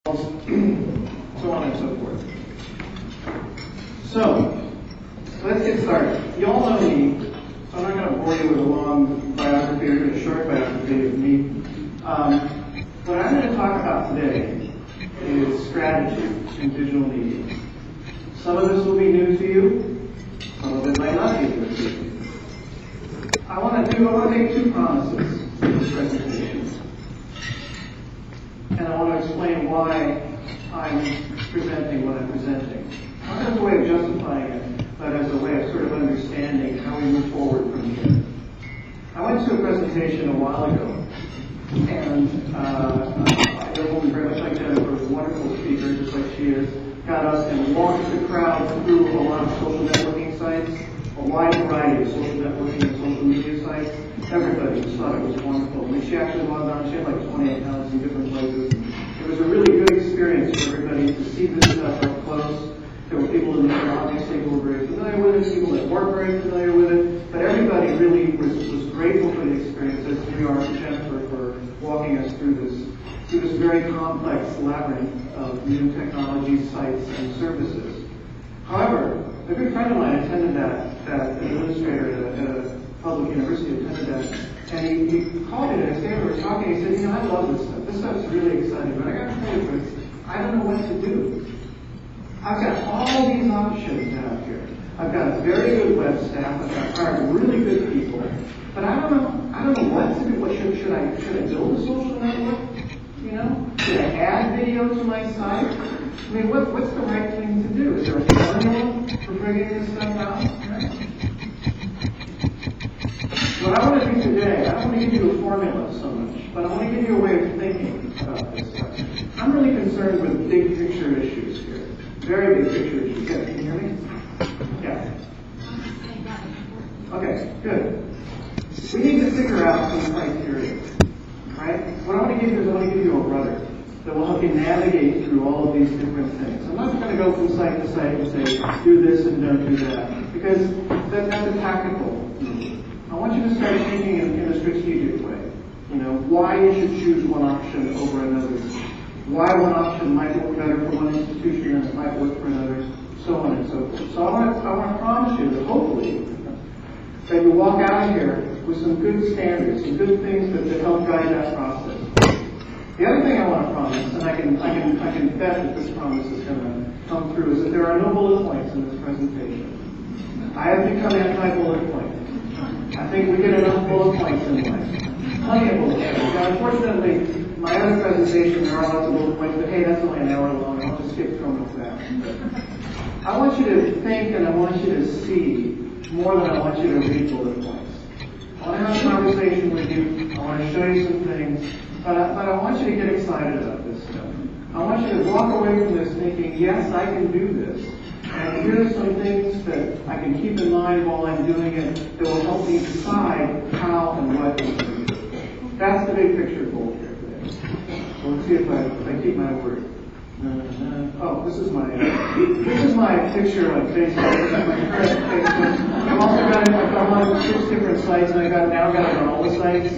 so on and so forth. So, let's get started. You all know me, so I'm not going to bore you with a long biography or a short biography of me. What I'm going to talk about today is strategy in digital media. Some of this will be new to you, some of it might not be new to you. I want to make two promises in this presentation. And I want to explain why I'm presenting what I'm presenting. Not as a way of justifying it, but as a way of sort of understanding how we move forward from here. I went to a presentation a while ago, and a woman very much like Jennifer, a wonderful speaker, just like she is, got up and walked the crowd through a lot of social networking sites, a wide variety of social networking and social media sites. Everybody just thought it was wonderful. When she actually logged on, she had like 20 accounts in different places. It was a really good experience for everybody to see this stuff up close. There were people in there obviously who were very familiar with it, people that weren't very familiar with it, but everybody really was grateful for the experience, as we are to Jennifer for walking us through this very complex labyrinth of new technology sites and services. However, a good friend of mine attended that administrator at a public university attended that, and he called me the next day, we were talking, he said, I love this stuff. This stuff's really exciting, but I got to tell you, Fritz, I don't know what to do. I've got all these options out here. I've got a very good web staff, I've got hired really good people, but I don't know what to do. Should I build a social network? Should I add video to my site? I mean, what's the right thing to do? Is there a formula for figuring this stuff out? Right? What I want to do today, I don't want to give you a formula so much, but I want to give you a way of thinking about this stuff. I'm really concerned with big picture issues here. Very big picture issues. Yeah, can you hear me? Yeah. Okay, good. We need to figure out some criteria, right? What I want to give you is I want to give you a rudder that will help you navigate through all of these different things. I'm not going to go from site to site and say, do this and don't do that, because that's a tactical move. I want you to start thinking in a strategic way. Why you should choose one option over another. Why one option might work better for one institution and it might work for another, so on and so forth. So I want to promise you that hopefully that you walk out of here with some good standards, some good things that help guide that process. The other thing I want to promise, and I can bet that this promise is going to come through, is that there are no bullet points in this presentation. I have become anti-bullet point. I think we get enough bullet points in life. Plenty of bullet points. Now, unfortunately, my other presentation, there are lots of bullet points, but hey, that's only an hour long. I'll just skip through them fast. I want you to think and I want you to see more than I want you to read bullet points. I want to have a conversation with you. I want to show you some things. But I want you to get excited about this stuff. I want you to walk away from this thinking, yes, I can do this. And here are some things that I can keep in mind while I'm doing it that will help me decide how and what to do. That's the big picture goal here today. So let's see if I keep my word. This is my picture on Facebook. This is my current Facebook. I've also got it. I'm on 6 different sites, and I've now got it on all the sites.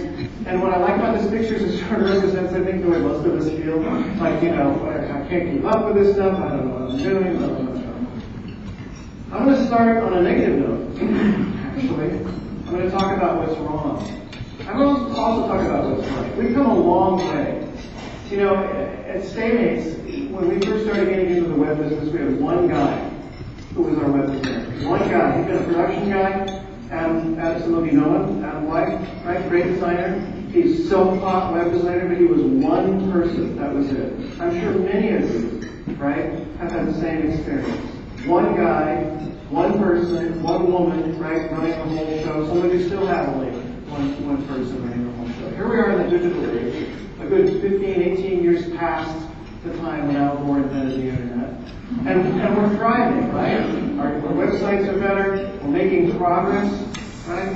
And what I like about this picture is it sort of represents, I think, the way most of us feel. Like, I can't keep up with this stuff. I don't know what I'm doing. I'm going to start on a negative note. Actually, I'm going to talk about what's wrong. I'm going to also talk about what's right. We've come a long way. At Staymates, when we first started getting into the web business, we had one guy who was our web designer. One guy. He'd been a production guy. Adam, some of you know him. Adam White, right? Great designer. He's self-taught web designer, but he was one person. That was it. I'm sure many of you, right, have had the same experience. One guy, one person, one woman, right, running the whole show. Some of you still have only one person running the whole show. Here we are in the digital age, a good 15, 18 years past the time when Al Gore invented the internet. And we're thriving, right? Our websites are better, we're making progress, right?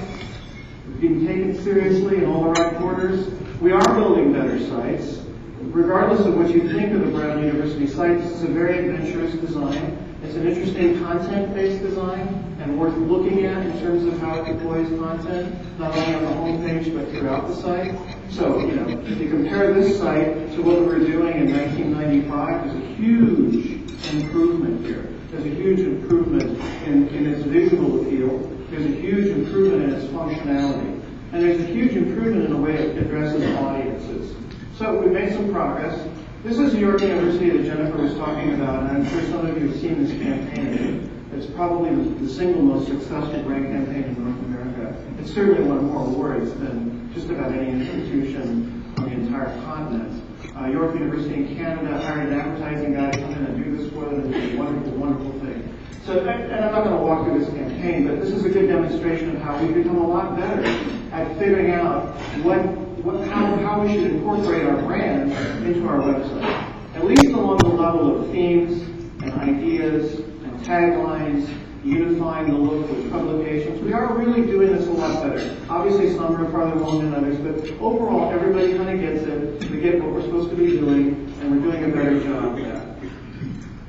We're being taken seriously in all the right quarters. We are building better sites. Regardless of what you think of the Brown University site. This is a very adventurous design. It's an interesting content-based design and worth looking at in terms of how it deploys content, not only on the home page but throughout the site. So, if you compare this site to what we were doing in 1995, there's a huge improvement here. There's a huge improvement in its visual appeal. There's a huge improvement in its functionality. And there's a huge improvement in the way it addresses audiences. So we've made some progress. This is New York University that Jennifer was talking about, and I'm sure some of you have seen this campaign. It's probably the single most successful grant campaign in North America. It's certainly won more awards than just about any institution on the entire continent. York University in Canada hired an advertising guy to come in and do this for them. It's a wonderful, wonderful thing. So, and I'm not going to walk through this campaign, but this is a good demonstration of how we've become a lot better at figuring out how we should incorporate our brand into our website. At least along the level of themes and ideas and taglines, unifying the look with publications. We are really doing this a lot better. Obviously, some are farther along than others, but overall, everybody kind of gets it. We get what we're supposed to be doing, and we're doing a better job of that.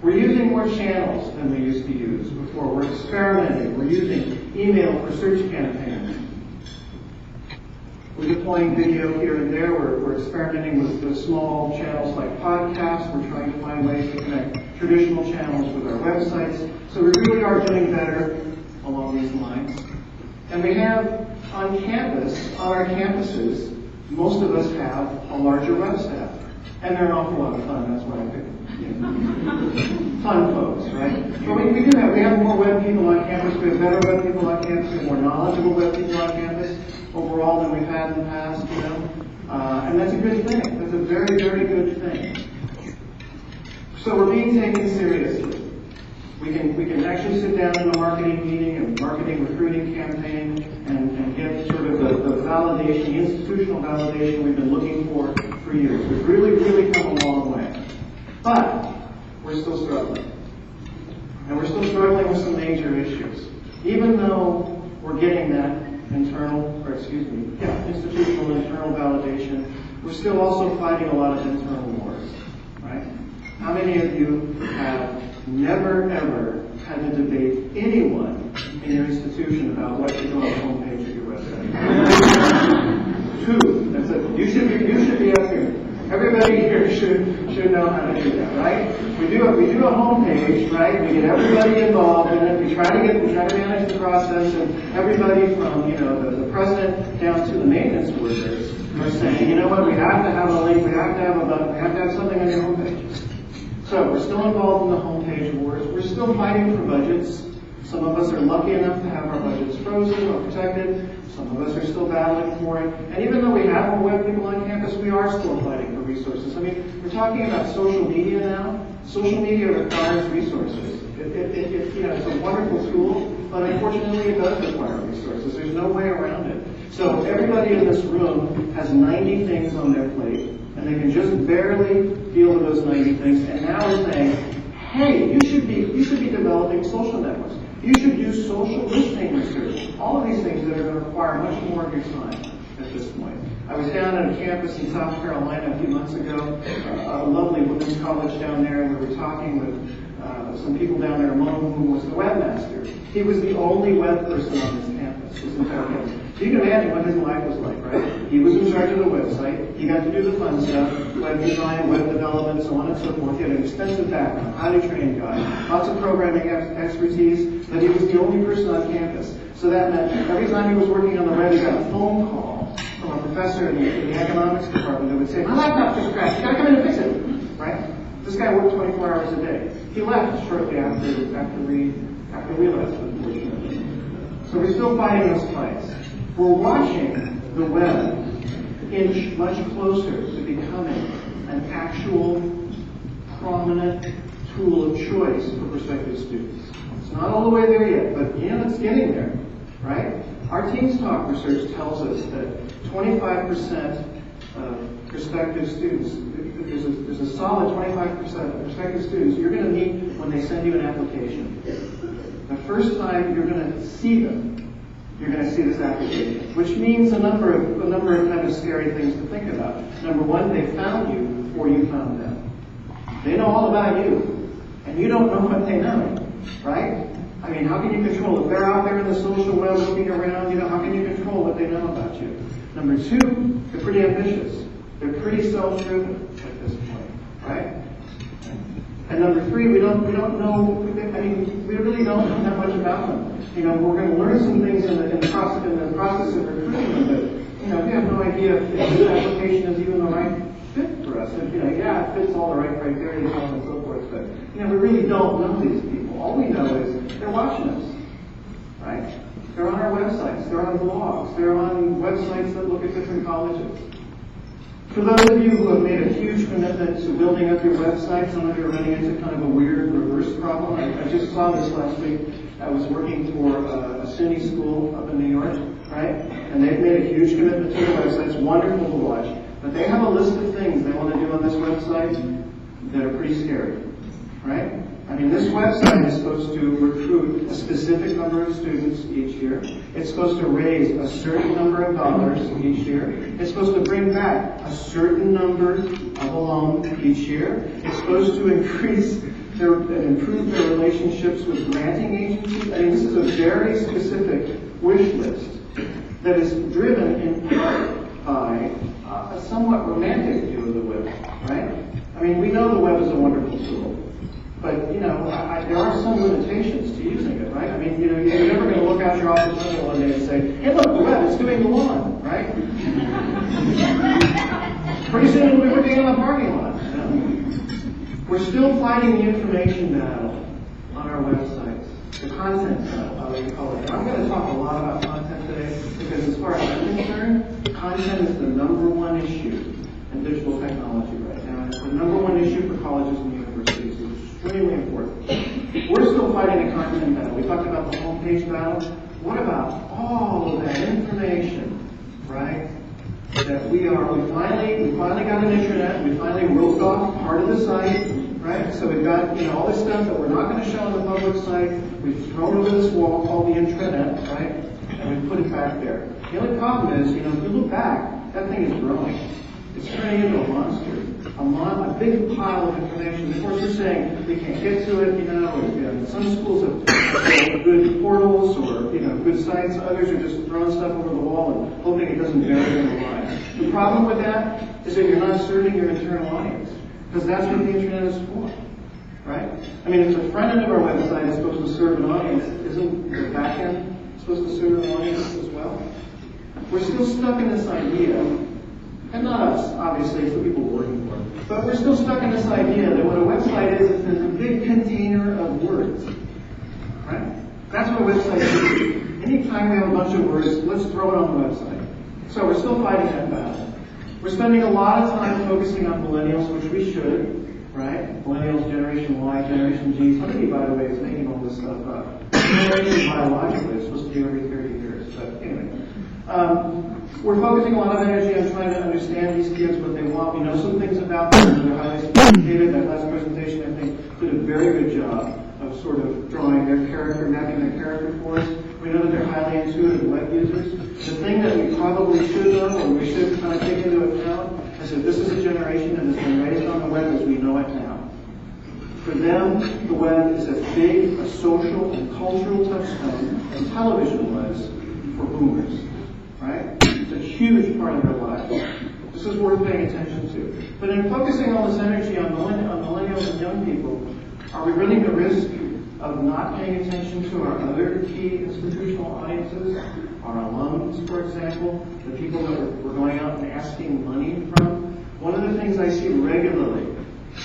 We're using more channels than we used to use before. We're experimenting. We're using email for search campaigns. We're deploying video here and there. We're experimenting with small channels like podcasts. We're trying to find ways to connect traditional channels with our websites. So we really are doing better along these lines. And we have on campus, on our campuses, most of us have a larger web staff. And they're an awful lot of fun. That's why I picked them. Fun folks, right? But we have more web people on campus. We have better web people on campus. We have more knowledgeable web people on campus overall than we've had in the past, and that's a good thing. That's a very, very good thing. So we're being taken seriously. We can actually sit down in a marketing meeting, a marketing recruiting campaign, and get sort of the validation, the institutional validation we've been looking for years. We've really, really come a long way. But we're still struggling. And we're still struggling with some major issues. Even though we're getting that institutional internal validation, we're still also fighting a lot of internal wars, right? How many of you have never, ever had to debate anyone in your institution about what should go on the homepage of your website? Two. That's it. You should be up here. Everybody here should know how to do that, right? We do a homepage, right? We get everybody involved in it. We try to manage the process, and everybody from the president down to the maintenance workers are saying, you know what? We have to have a link. We have to have a button. We have to have something on your homepage. So we're still involved in the homepage wars. We're still fighting for budgets. Some of us are lucky enough to have our budgets frozen or protected. Some of us are still battling for it. And even though we have more web people on campus, we are still fighting for resources. I mean, we're talking about social media now. Social media requires resources. It's a wonderful tool, but unfortunately it does require resources. There's no way around it. So everybody in this room has 90 things on their plate, and they can just barely deal with those 90 things. And now we're saying, hey, you should be developing social networks. You should use social listening research. All of these things that are going to require much more of your time at this point. I was down at a campus in South Carolina a few months ago, a lovely women's college down there, and we were talking with some people down there, among whom was the webmaster. He was the only web person on this campus, this entire campus. So you can imagine what his life was like, right? He was in charge of the website. He got to do the fun stuff, web design, web development, so on and so forth. He had an extensive background, highly trained guy, lots of programming expertise, but he was the only person on campus. So that meant every time he was working on the web, he got a phone call from a professor in the economics department that would say, my laptop just crashed, you gotta come in and fix it, right? This guy worked 24 hours a day. He left shortly after we left, unfortunately. So we're still fighting those fights. We're watching the web inch much closer to becoming an actual prominent tool of choice for prospective students. It's not all the way there yet, but it's getting there, right? Our Teens Talk research tells us that 25% of prospective students, there's a solid 25% of prospective students you're going to meet when they send you an application. The first time you're going to see them, you're going to see this application, which means a number of kind of scary things to think about. Number one, they found you before you found them. They know all about you, and you don't know what they know, right? I mean, how can you control if they're out there in the social web looking around? How can you control what they know about you? Number two, they're pretty ambitious. They're pretty self-driven at this point, right? And number three, we don't know. I mean, we really don't know that much about them. We're going to learn some things in the process of recruiting them, but we have no idea if this application is even the right fit for us. And, it fits all the right criteria, so on and so forth. But we really don't know these people. All we know is they're watching us, right? They're on our websites. They're on blogs. They're on websites that look at different colleges. For those of you who have made a huge commitment to building up your website, some of you are running into kind of a weird reverse problem. I just saw this last week. I was working for a SUNY school up in New York, right? And they've made a huge commitment to their website. It's wonderful to watch. But they have a list of things they want to do on this website that are pretty scary, right? I mean, this website is supposed to recruit a specific number of students each year. It's supposed to raise a certain number of dollars each year. It's supposed to bring back a certain number of alums each year. It's supposed to improve their relationships with granting agencies. I mean, this is a very specific wish list that is driven in part by a somewhat romantic view of the web, right? I mean, we know the web is a wonderful tool. But, there are some limitations to using it, right? I mean, you're never going to look out your office window one day and say, hey, look, the web is doing the lawn, right? Pretty soon we'll be working on the parking lot. We're still fighting the information battle on our websites, the content battle, how we call it. And I'm going to talk a lot about content today because as far as I'm concerned, content is the number one issue in digital technology right now. It's the number one issue for colleges and universities. Extremely important. We're still fighting a content battle. We talked about the homepage battle. What about all of that information, right? That we finally got an intranet. We finally roped off part of the site, right? So we've got all this stuff that we're not going to show on the public site. We've thrown over this wall called the intranet, right? And we put it back there. The only problem is, if you look back, that thing is growing. It's turning into a monster. A big pile of information. Of course, you're saying we can't get to it, some schools have good portals or, good sites. Others are just throwing stuff over the wall and hoping it doesn't bury in the line. The problem with that is that you're not serving your internal audience, because that's what the internet is for, right? I mean, if the front end of our website is supposed to serve an audience, isn't the back end supposed to serve an audience as well? We're still stuck in this idea. And not us, obviously, it's the people we're working for. But we're still stuck in this idea that what a website is it's a big container of words. Right? That's what a website is. Anytime we have a bunch of words, let's throw it on the website. So we're still fighting that battle. We're spending a lot of time focusing on millennials, which we should, right? Millennials, Generation Y, Generation Z. Somebody, by the way, is making all this stuff up. Generation biologically is supposed to be every 30 years. But anyway. We're focusing a lot of energy on trying to understand these kids, what they want. We know some things about them. They're highly sophisticated. That last presentation, I think, did a very good job of sort of drawing their character, mapping their character for us. We know that they're highly intuitive web users. The thing that we probably should know, or we should kind of take into account, is that this is a generation that has been raised on the web as we know it now. For them, the web is as big a social and cultural touchstone as television was for boomers, right? It's a huge part of their lives. This is worth paying attention to. But in focusing all this energy on millennials and young people, are we running the risk of not paying attention to our other key institutional audiences? Our alums, for example, the people that we're going out and asking money from. One of the things I see regularly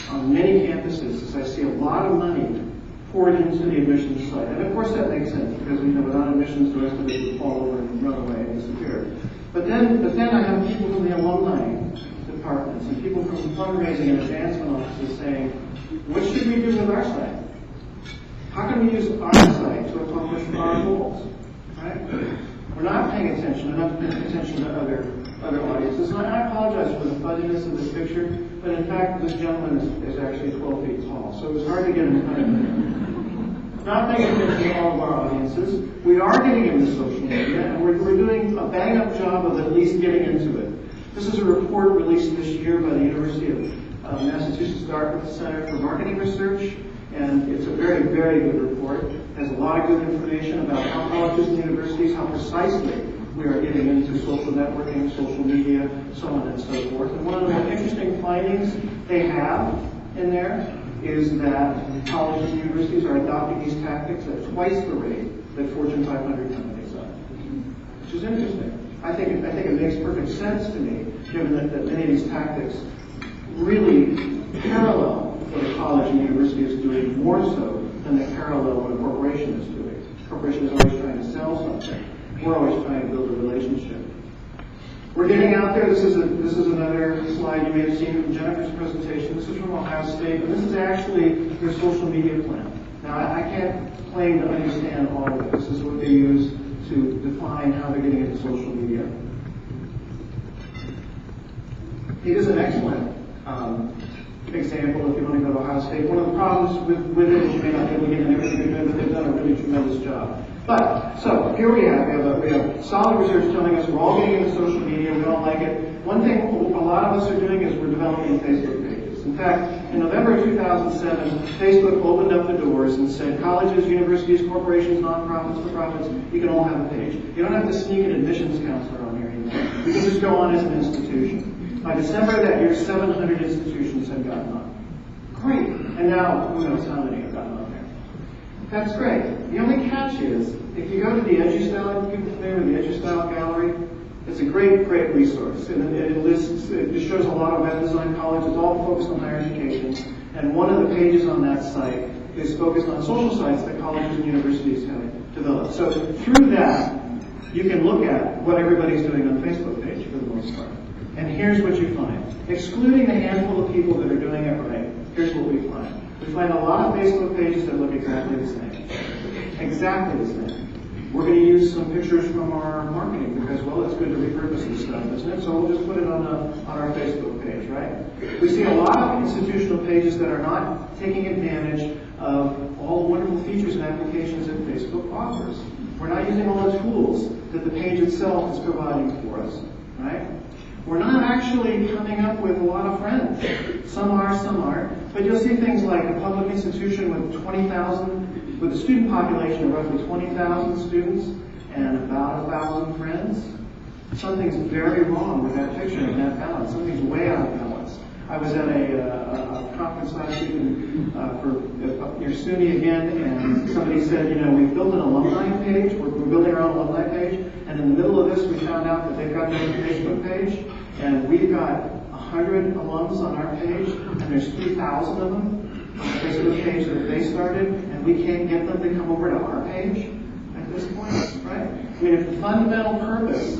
on many campuses is I see a lot of money poured into the admissions site. And of course that makes sense, because without admissions the rest of it would fall over and run away and disappear. But then I have people from the alumni departments and people from fundraising and advancement offices saying, what should we do with our site? How can we use our site to accomplish our goals? Right? We're not paying enough attention to other audiences. And I apologize for the fuzziness of this picture, but in fact this gentleman is actually 12 feet tall, so it was hard to get in front of him. Not paying attention to all of our audiences. We are getting into social media, and we're doing a bang-up job of at least getting into it. This is a report released this year by the University of Massachusetts Dartmouth Center for Marketing Research, and it's a very, very good report. It has a lot of good information about how colleges and universities, how precisely we are getting into social networking, social media, so on and so forth. And one of the more interesting findings they have in there is that colleges and universities are adopting these tactics at twice the rate that Fortune 500 companies are, which is interesting. I think it makes perfect sense to me, given that many of these tactics really parallel what a college and university is doing more so than they parallel what a corporation is doing. A corporation is always trying to sell something. We're always trying to build a relationship. We're getting out there. This is another slide you may have seen from Jennifer's presentation. This is from Ohio State, and this is actually their social media plan. Now, I can't claim to understand all of it. This is what they use to define how they're getting into social media. It is an excellent example if you want to go to Ohio State. One of the problems with it is you may not be able to get in everything they're doing, but they've done a really tremendous job. But, so, here we have solid research telling us we're all getting into social media, we don't like it. One thing a lot of us are doing is we're developing Facebook pages. In fact, in November of 2007, Facebook opened up the doors and said, colleges, universities, corporations, nonprofits, for-profits, you can all have a page. You don't have to sneak an admissions counselor on here anymore. You can just go on as an institution. By December of that year, 700 institutions had gotten on. Great. And now, who knows how many have gotten on there. That's great. The only catch is, if you go to the EduStyle, people familiar with the EduStyle gallery, it's a great, great resource. And it just shows a lot of web design colleges, all focused on higher education. And one of the pages on that site is focused on social sites that colleges and universities have developed. So through that, you can look at what everybody's doing on the Facebook page for the most part. And here's what you find. Excluding the handful of people that are doing it right, here's what we find. We find a lot of Facebook pages that look exactly the same. Exactly the same. We're going to use some pictures from our marketing because, well, it's good to repurpose this stuff, isn't it? So we'll just put it on our Facebook page, right? We see a lot of institutional pages that are not taking advantage of all the wonderful features and applications that Facebook offers. We're not using all the tools that the page itself is providing for us, right? We're not actually coming up with a lot of friends. Some are, some aren't. But you'll see things like a public institution with 20,000, with a student population of roughly 20,000 students and about 1,000 friends. Something's very wrong with that picture and that balance. Something's way out of balance. I was at a conference last week near SUNY again, and somebody said, we've built an alumni page. We're building our own alumni page. And in the middle of this, we found out that they've got their Facebook page, and we've got 100 alums on our page, and there's 3,000 of them on the Facebook page that they started, and we can't get them to come over to our page at this point, right? I mean, if the fundamental purpose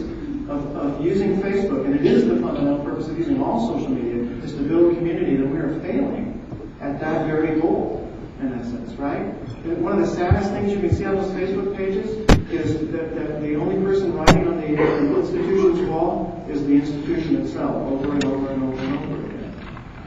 of using Facebook, and it is the fundamental purpose of using all social media, is to build community, then we are failing at that very goal, in essence, right? One of the saddest things you can see on those Facebook pages is that the only person writing on the institution's wall is the institution itself, over and over and over and over again.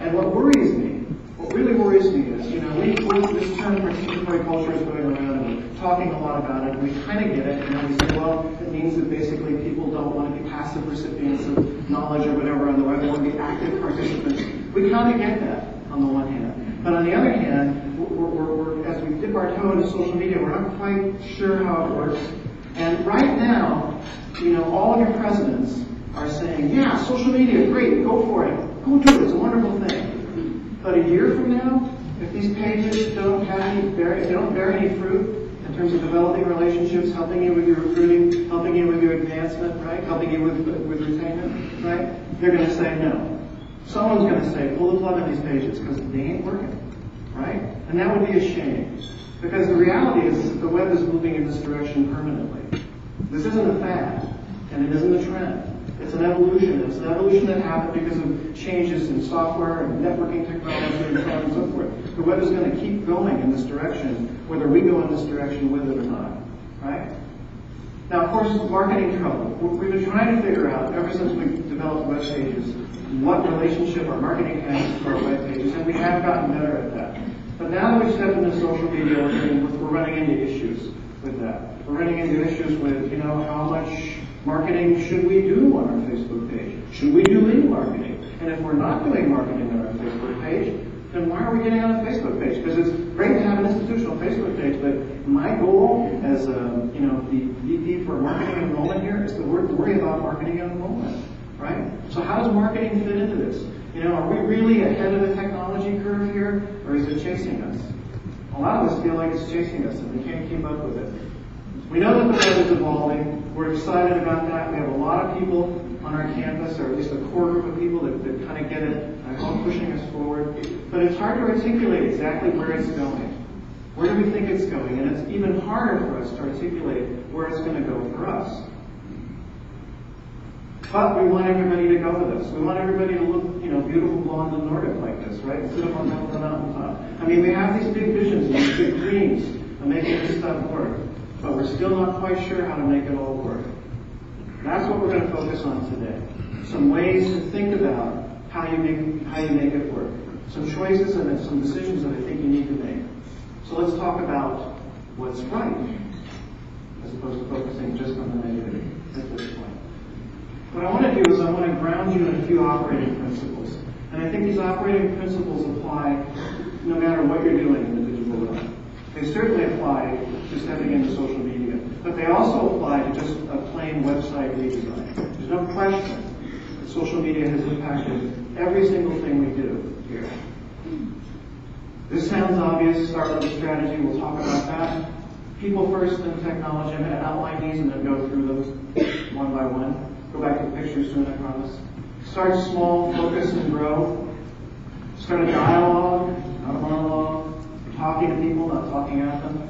And what really worries me is, this term participatory culture is going around and we're talking a lot about it, and we kind of get it, and we say, well, it means that basically people don't want to be passive recipients of knowledge or whatever on the web, they want to be active participants. We kind of get that on the one hand. But on the other hand, we're as we dip our toe into social media, we're not quite sure how it works. And right now, all of your presidents are saying, yeah, social media, great, go for it. Go do it, it's a wonderful thing. But a year from now, if these pages don't bear any fruit in terms of developing relationships, helping you with your recruiting, helping you with your advancement, right? Helping you with retainment, right? They're going to say no. Someone's going to say, pull the plug on these pages because they ain't working, right? And that would be a shame. Because the reality is the web is moving in this direction permanently. This isn't a fad, and it isn't a trend. It's an evolution. It's an evolution that happened because of changes in software and networking technology and so on and so forth. The web is going to keep going in this direction, whether we go in this direction with it or not, right? Now, of course, marketing trouble. We've been trying to figure out, ever since we developed web pages, what relationship our marketing has to our web pages, and we have gotten better at that. But now that we've stepped into social media, we're running into issues with that. We're running into issues with, how much marketing should we do on our Facebook page? Should we do any marketing? And if we're not doing marketing on our Facebook page, then why are we getting on a Facebook page? Because it's great to have an institutional Facebook page, but my goal as the VP for marketing and enrollment here is to worry about marketing and enrollment, right? So how does marketing fit into this? Are we really ahead of the technology curve here, or is it chasing us? A lot of us feel like it's chasing us, and we can't keep up with it. We know that the web is evolving. We're excited about that. We have a lot of people on our campus, or at least a core group of people that kind of get it and are all pushing us forward. But it's hard to articulate exactly where it's going. Where do we think it's going? And it's even harder for us to articulate where it's going to go for us. But we want everybody to go with us. We want everybody to look, beautiful, blonde, and Nordic like this, right? Sit up on top of the mountaintop. I mean, we have these big visions and these big dreams of making this stuff work. But we're still not quite sure how to make it all work. That's what we're going to focus on today. Some ways to think about how you make it work. Some choices and some decisions that I think you need to make. So let's talk about what's right, as opposed to focusing just on the negative at this point. What I want to do is I want to ground you in a few operating principles. And I think these operating principles apply no matter what you're doing in the digital realm. They certainly apply to stepping into social media, but they also apply to just a plain website redesign. There's no question that social media has impacted every single thing we do here. This sounds obvious. Start with a strategy. We'll talk about that. People first, then technology. I'm going to outline these and then go through those one by one. Go back to the pictures soon, I promise. Start small, focus, and grow. Start a dialogue, not a monologue. Talking to people, not talking at them.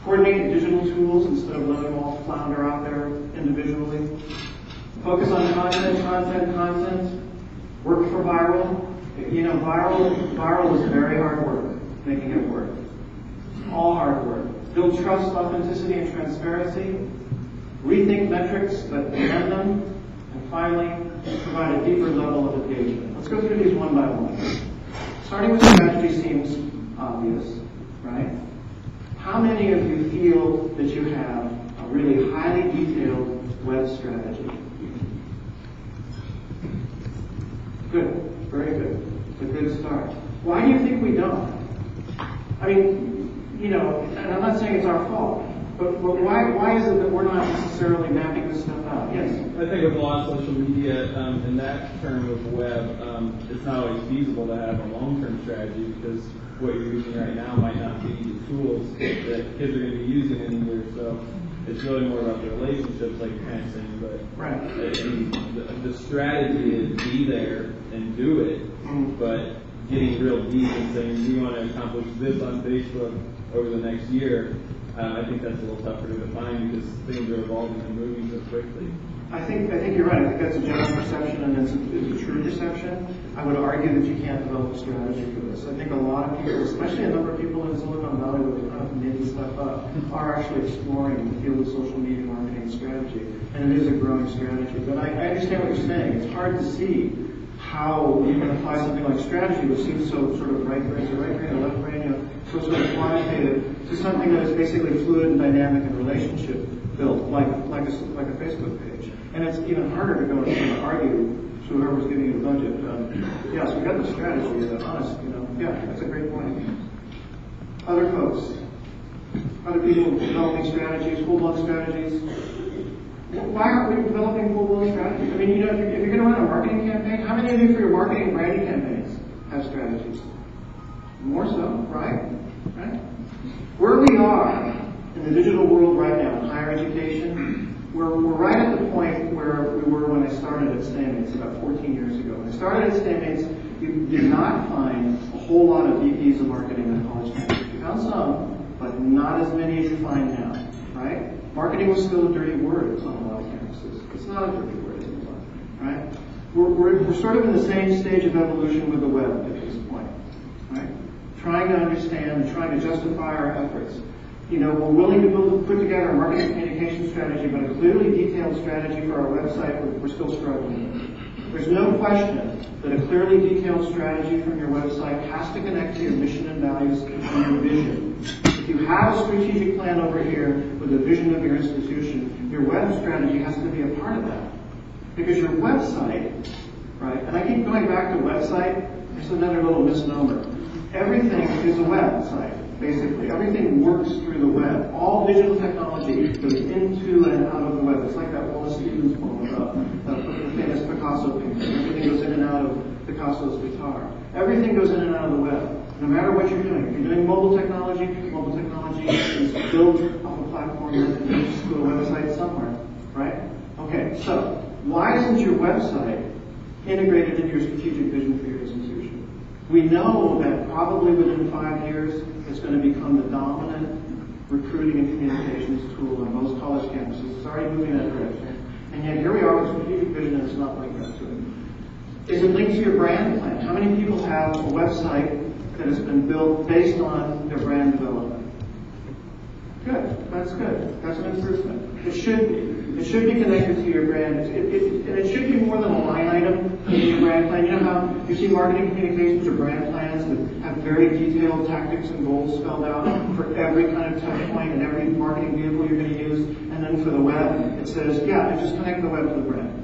Coordinate digital tools instead of letting them all flounder out there individually. Focus on content. Work for viral. Viral is very hard work, making it work. All hard work. Build trust, authenticity, and transparency. Rethink metrics that demand them. And finally, provide a deeper level of engagement. Let's go through these one by one. Starting with strategy seems obvious, right? How many of you feel that you have a really highly detailed web strategy? Good, very good. It's a good start. Why do you think we don't? I mean, and I'm not saying it's our fault, but why is it that we're not necessarily mapping this stuff out? Yes? I think with a lot of social media, in that term of web, it's not always feasible to have a long-term strategy because what you're using right now might not be the tools that kids are going to be using in a year. So it's really more about the relationships, like you're kind of saying. But right. The strategy is be there and do it, but getting real deep and saying we want to accomplish this on Facebook over the next year. I think that's a little tougher to define because things are evolving and moving so quickly. I think you're right. I think that's a general perception and it's a true perception. I would argue that you can't develop a strategy for this. I think a lot of people, especially a number of people in Silicon Valley who are kind of making stuff up, are actually exploring the field of social media marketing strategy. And it is a growing strategy. But I understand what you're saying. It's hard to see how you can apply something like strategy, which seems so sort of right brain, or left brain, so sort of quantitative, to something that is basically fluid and dynamic and relationship built, like a Facebook page. And it's even harder to go and argue to whoever's giving you the budget. Yes, we got the strategy, honest, Yeah, that's a great point. Other folks, other people developing strategies, full-blown strategies. Why aren't we developing full-blown strategies? I mean, if you're going to run a marketing campaign, how many of you for your marketing and branding campaigns have strategies? More so, right? Where we are in the digital world right now, in higher education, we're right at the point where we were when I started at Stammates about 14 years ago. When I started at Stammates, you did not find a whole lot of VPs of marketing on college campuses. You found some, but not as many as you find now, right? Marketing was still a dirty word on a lot of campuses. It's not a dirty word anymore, right? We're sort of in the same stage of evolution with the web at this point, right? Trying to understand and trying to justify our efforts. We're willing to put together a marketing communication strategy, but a clearly detailed strategy for our website, we're still struggling with. There's no question that a clearly detailed strategy from your website has to connect to your mission and values and your vision. If you have a strategic plan over here with a vision of your institution, your web strategy has to be a part of that. Because your website right? And I keep going back to website. It's another little misnomer. Everything is a website, basically. Everything works through the web. All digital technology goes into and out of the web. It's like that Wallace Stevens poem about the famous Picasso painting. Everything goes in and out of Picasso's guitar. Everything goes in and out of the web. No matter what you're doing. If you're doing mobile technology is built off a platform that leads to a website somewhere, right? Okay, so why isn't your website integrated into your strategic vision for your institution? We know that probably within 5 years, it's going to become the dominant recruiting and communications tool on most college campuses. It's already moving in that direction. And yet here we are with strategic vision and it's not linked up to it. Is it linked to your brand plan? How many people have a website that has been built based on their brand development? Good. That's good. That's an improvement. It should be. It should be connected to your brand. And it should be more than a line item in your brand plan. You know how you see marketing communications or brand plans that have very detailed tactics and goals spelled out for every kind of touch point and every marketing vehicle you're going to use. And then for the web, it says, yeah, just connect the web to the brand.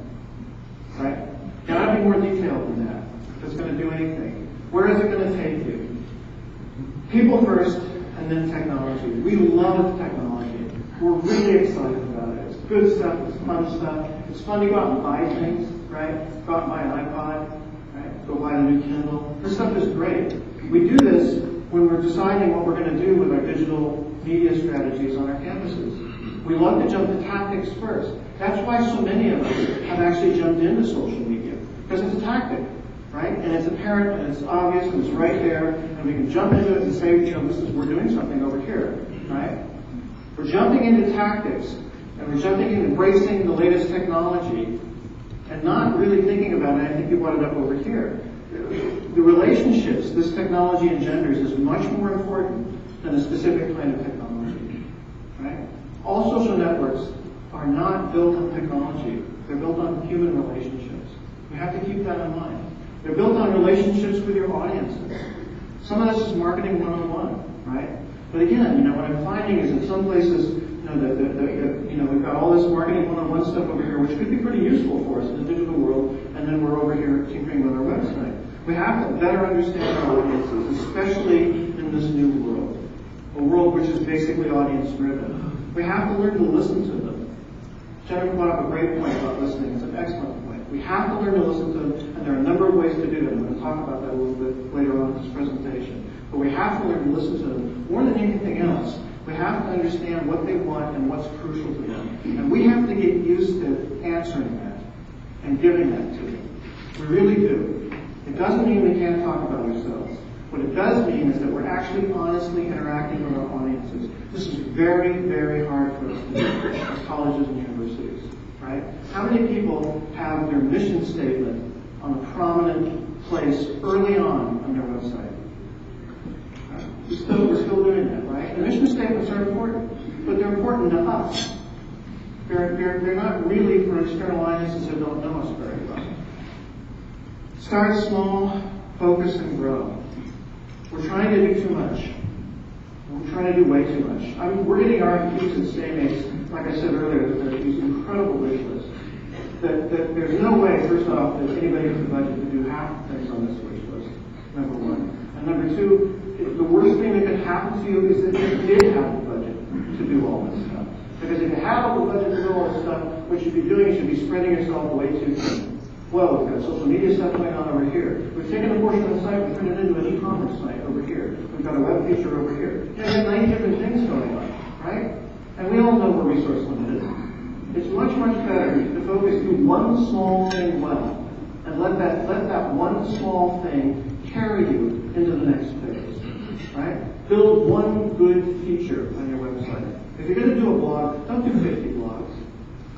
Right? Got to be more detailed than that if it's going to do anything. Where is it going to take you? People first, and then technology. We love technology. We're really excited about it. It's good stuff. It's fun stuff. It's fun to go out and buy things, right? Go out and buy an iPod, right? Go buy a new Kindle. This stuff is great. We do this when we're deciding what we're going to do with our digital media strategies on our campuses. We love to jump to tactics first. That's why so many of us have actually jumped into social media, because it's a tactic. Right? And it's apparent and it's obvious and it's right there, and we can jump into it and say, we're doing something over here, right? We're jumping into tactics and we're jumping into embracing the latest technology and not really thinking about it. I think you brought it up over here. The relationships this technology engenders is much more important than a specific kind of technology, right? All social networks are not built on technology. They're built on human relationships. We have to keep that in mind. They're built on relationships with your audiences. Some of this is marketing 101, right? But again, what I'm finding is that some places, we've got all this marketing 101 stuff over here, which could be pretty useful for us in the digital world, and then we're over here tinkering with our website. We have to better understand our audiences, especially in this new world, a world which is basically audience-driven. We have to learn to listen to them. Jennifer brought up a great point about listening. It's an excellent point. We have to learn to listen to them, and there are a number of ways to do that. I'm going to talk about that a little bit later on in this presentation. But we have to learn to listen to them. More than anything else, we have to understand what they want and what's crucial to them. And we have to get used to answering that and giving that to them. We really do. It doesn't mean we can't talk about ourselves. What it does mean is that we're actually honestly interacting with our audiences. This is very, very hard for us to do as colleges and universities. Right? How many people have their mission statement on a prominent place early on their website? Right? We're still doing that, right? The mission statements are important, but they're important to us. They're not really for external audiences who don't know us very well. Start small, focus, and grow. We're trying to do too much. We're trying to do way too much. We're getting RFQs and staymates, like I said earlier, that are these incredible wish lists. That there's no way, first off, that anybody has the budget to do half the things on this wish list, number one. And number two, the worst thing that could happen to you is that you did have the budget to do all this stuff. Because if you had all the budget to do all this stuff, what you'd be doing is you'd be spreading yourself way too thin. Well, we've got social media stuff going on over here. We've taken a portion of the site, we've turned it into an e-commerce site over here. We've got a web feature over here. You have 90 different things going on, right? And we all know we're resource limited. It's much, much better to focus on one small thing well and let that one small thing carry you into the next phase, right? Build one good feature on your website. If you're going to do a blog, don't do 50 blogs.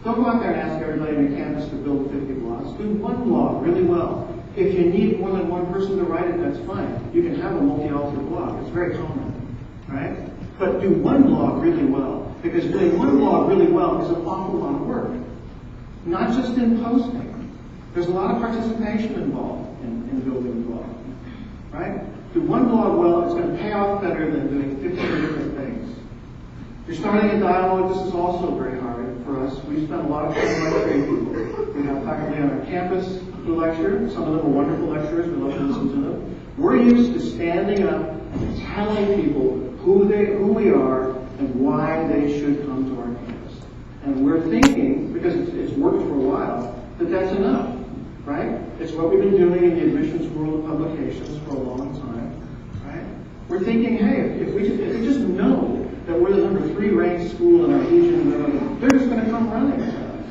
Don't go out there and ask everybody on your campus to build 50 blogs. Do one blog really well. If you need more than one person to write it, that's fine. You can have a multi-author blog. It's very common, right? But do one blog really well, because doing one blog really well is an awful lot of work. Not just in posting. There's a lot of participation involved in building a blog, right? Do one blog well, it's going to pay off better than doing 50 different things. You're starting a dialogue. This is also very hard for us. We spend a lot of time with trade people. We have faculty on our campus who lecture. Some of them are wonderful lecturers. We love to listen to them. We're used to standing up and telling people who we are and why they should come to our campus. And we're thinking, because it's worked for a while, that that's enough, right? It's what we've been doing in the admissions world of publications for a long time, right? We're thinking, hey, if we just know that we're the number 3 ranked school in our region, they're just going to come running to us.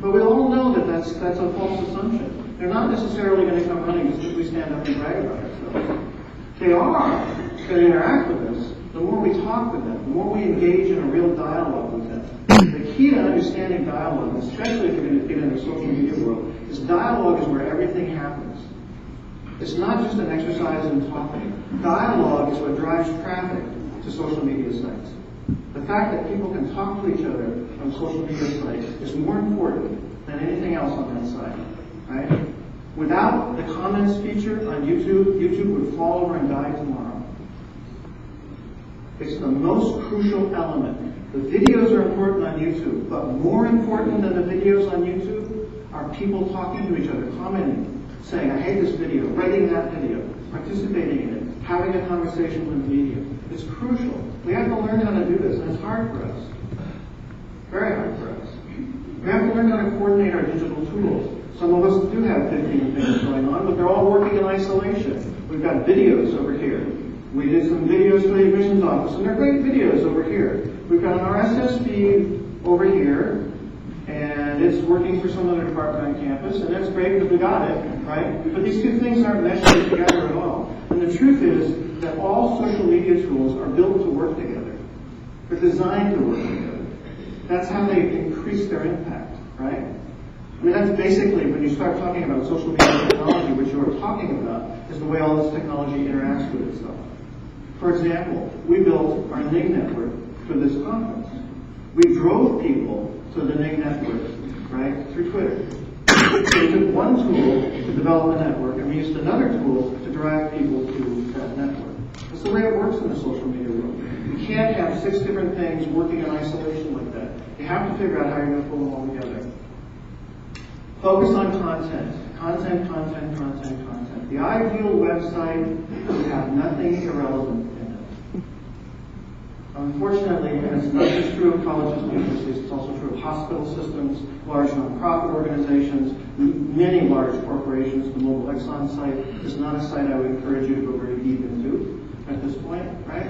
But we all know that that's a false assumption. They're not necessarily going to come running just because we stand up and brag about ourselves. They are going to interact with us the more we talk with them, the more we engage in a real dialogue with them. The key to understanding dialogue, especially if you're going to get in the social media world, is dialogue is where everything happens. It's not just an exercise in talking. Dialogue is what drives traffic to social media sites. The fact that people can talk to each other on social media sites is more important than anything else on that site, right? Without the comments feature on YouTube, YouTube would fall over and die tomorrow. It's the most crucial element. The videos are important on YouTube, but more important than the videos on YouTube are people talking to each other, commenting, saying, I hate this video, rating that video, participating in it, having a conversation with the media. It's crucial. We have to learn how to do this, and it's hard for us. Very hard for us. We have to learn how to coordinate our digital tools. Some of us do have 15 things going on, but they're all working in isolation. We've got videos over here. We did some videos for the admissions office, and they're great videos over here. We've got an RSS feed over here, and it's working for some other department on campus, and that's great because we got it, right? But these two things aren't meshing together at all. And the truth is that all social media tools are built to work together. They're designed to work together. That's how they increase their impact, right? I mean, that's basically, when you start talking about social media technology, what you're talking about is the way all this technology interacts with itself. For example, we built our NIG network for this conference. We drove people to the NIG network, right, through Twitter. So we took one tool to develop a network, and we used another tool to drive people to that network. That's the way it works in the social media world. You can't have 6 different things working in isolation like that. You have to figure out how you're going to pull them all together. Focus on content. Content. The ideal website would have nothing irrelevant in it. Unfortunately, and it's not just true of colleges and universities, it's also true of hospital systems, large nonprofit organizations, many large corporations. The Mobile Exxon site is not a site I would encourage you to go very deep into at this point, right?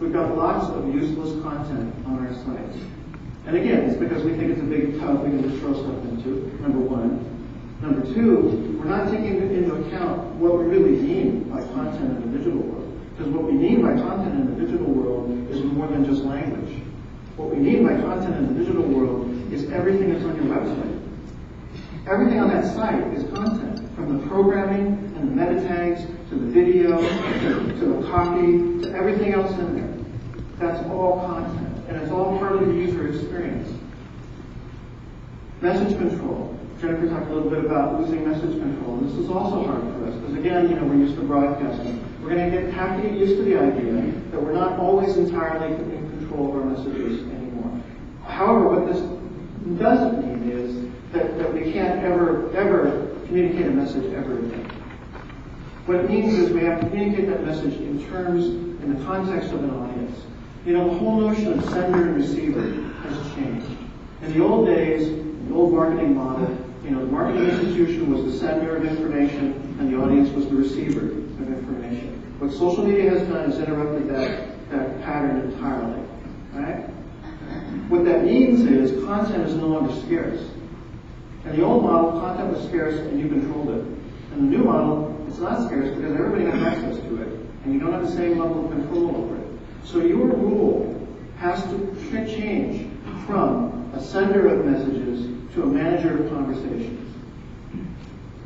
We've got lots of useless content on our sites. And again, it's because we think it's a big tub we can just throw stuff into, number one. Number two, we're not taking into account what we really mean by content in the digital world. Because what we mean by content in the digital world is more than just language. What we mean by content in the digital world is everything that's on your website. Everything on that site is content, from the programming and the meta tags to the video to the copy to everything else in there. That's all content, and it's all part of the user experience. Message control. Jennifer talked a little bit about losing message control, and this is also hard for us because again, we're used to broadcasting. We're going to have to get used to the idea that we're not always entirely in control of our messages anymore. However, what this doesn't mean is that we can't ever communicate a message ever again. What it means is we have to communicate that message in terms, in the context of an audience. The whole notion of sender and receiver has changed. In the old days, the old marketing model, the marketing institution was the sender of information and the audience was the receiver of information. What social media has done is interrupted that pattern entirely, right? What that means is content is no longer scarce. In the old model, content was scarce and you controlled it. In the new model, it's not scarce because everybody has access to it and you don't have the same level of control over it. So your rule has to change from a sender of messages to a manager of conversations.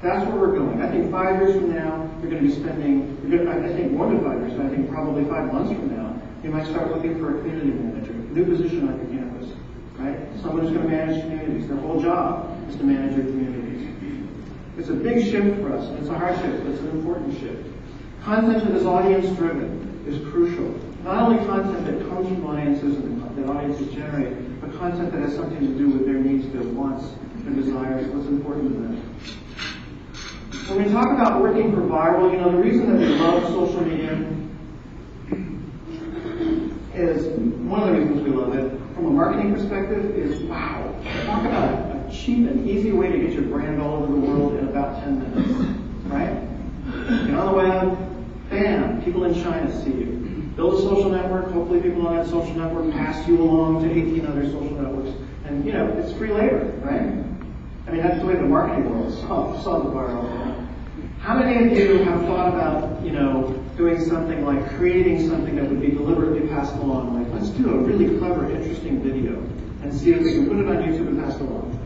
That's where we're going. I think 5 years from now, you're going to be spending, I think more than 5 years, I think probably 5 months from now, you might start looking for a community manager, a new position on your campus, right? Someone who's going to manage communities. Their whole job is to manage your communities. It's a big shift for us, and it's a hard shift, but it's an important shift. Content that is audience-driven is crucial. Not only content that comes from audiences and that audiences generate, but content that has something to do with their needs, their wants, their desires, what's important to them. When we talk about working for viral, the reason that we love social media is, one of the reasons we love it, from a marketing perspective, is wow. Talk about a cheap and easy way to get your brand all over the world in about 10 minutes, right? Get on the web, bam, people in China see you. Build a social network, hopefully people on that social network pass you along to 18 other social networks. And, it's free labor, right? I mean, that's the way the marketing world saw the viral. How many of you have thought about, doing something like creating something that would be deliberately passed along? Like, let's do a really clever, interesting video and see if we can put it on YouTube and pass it along.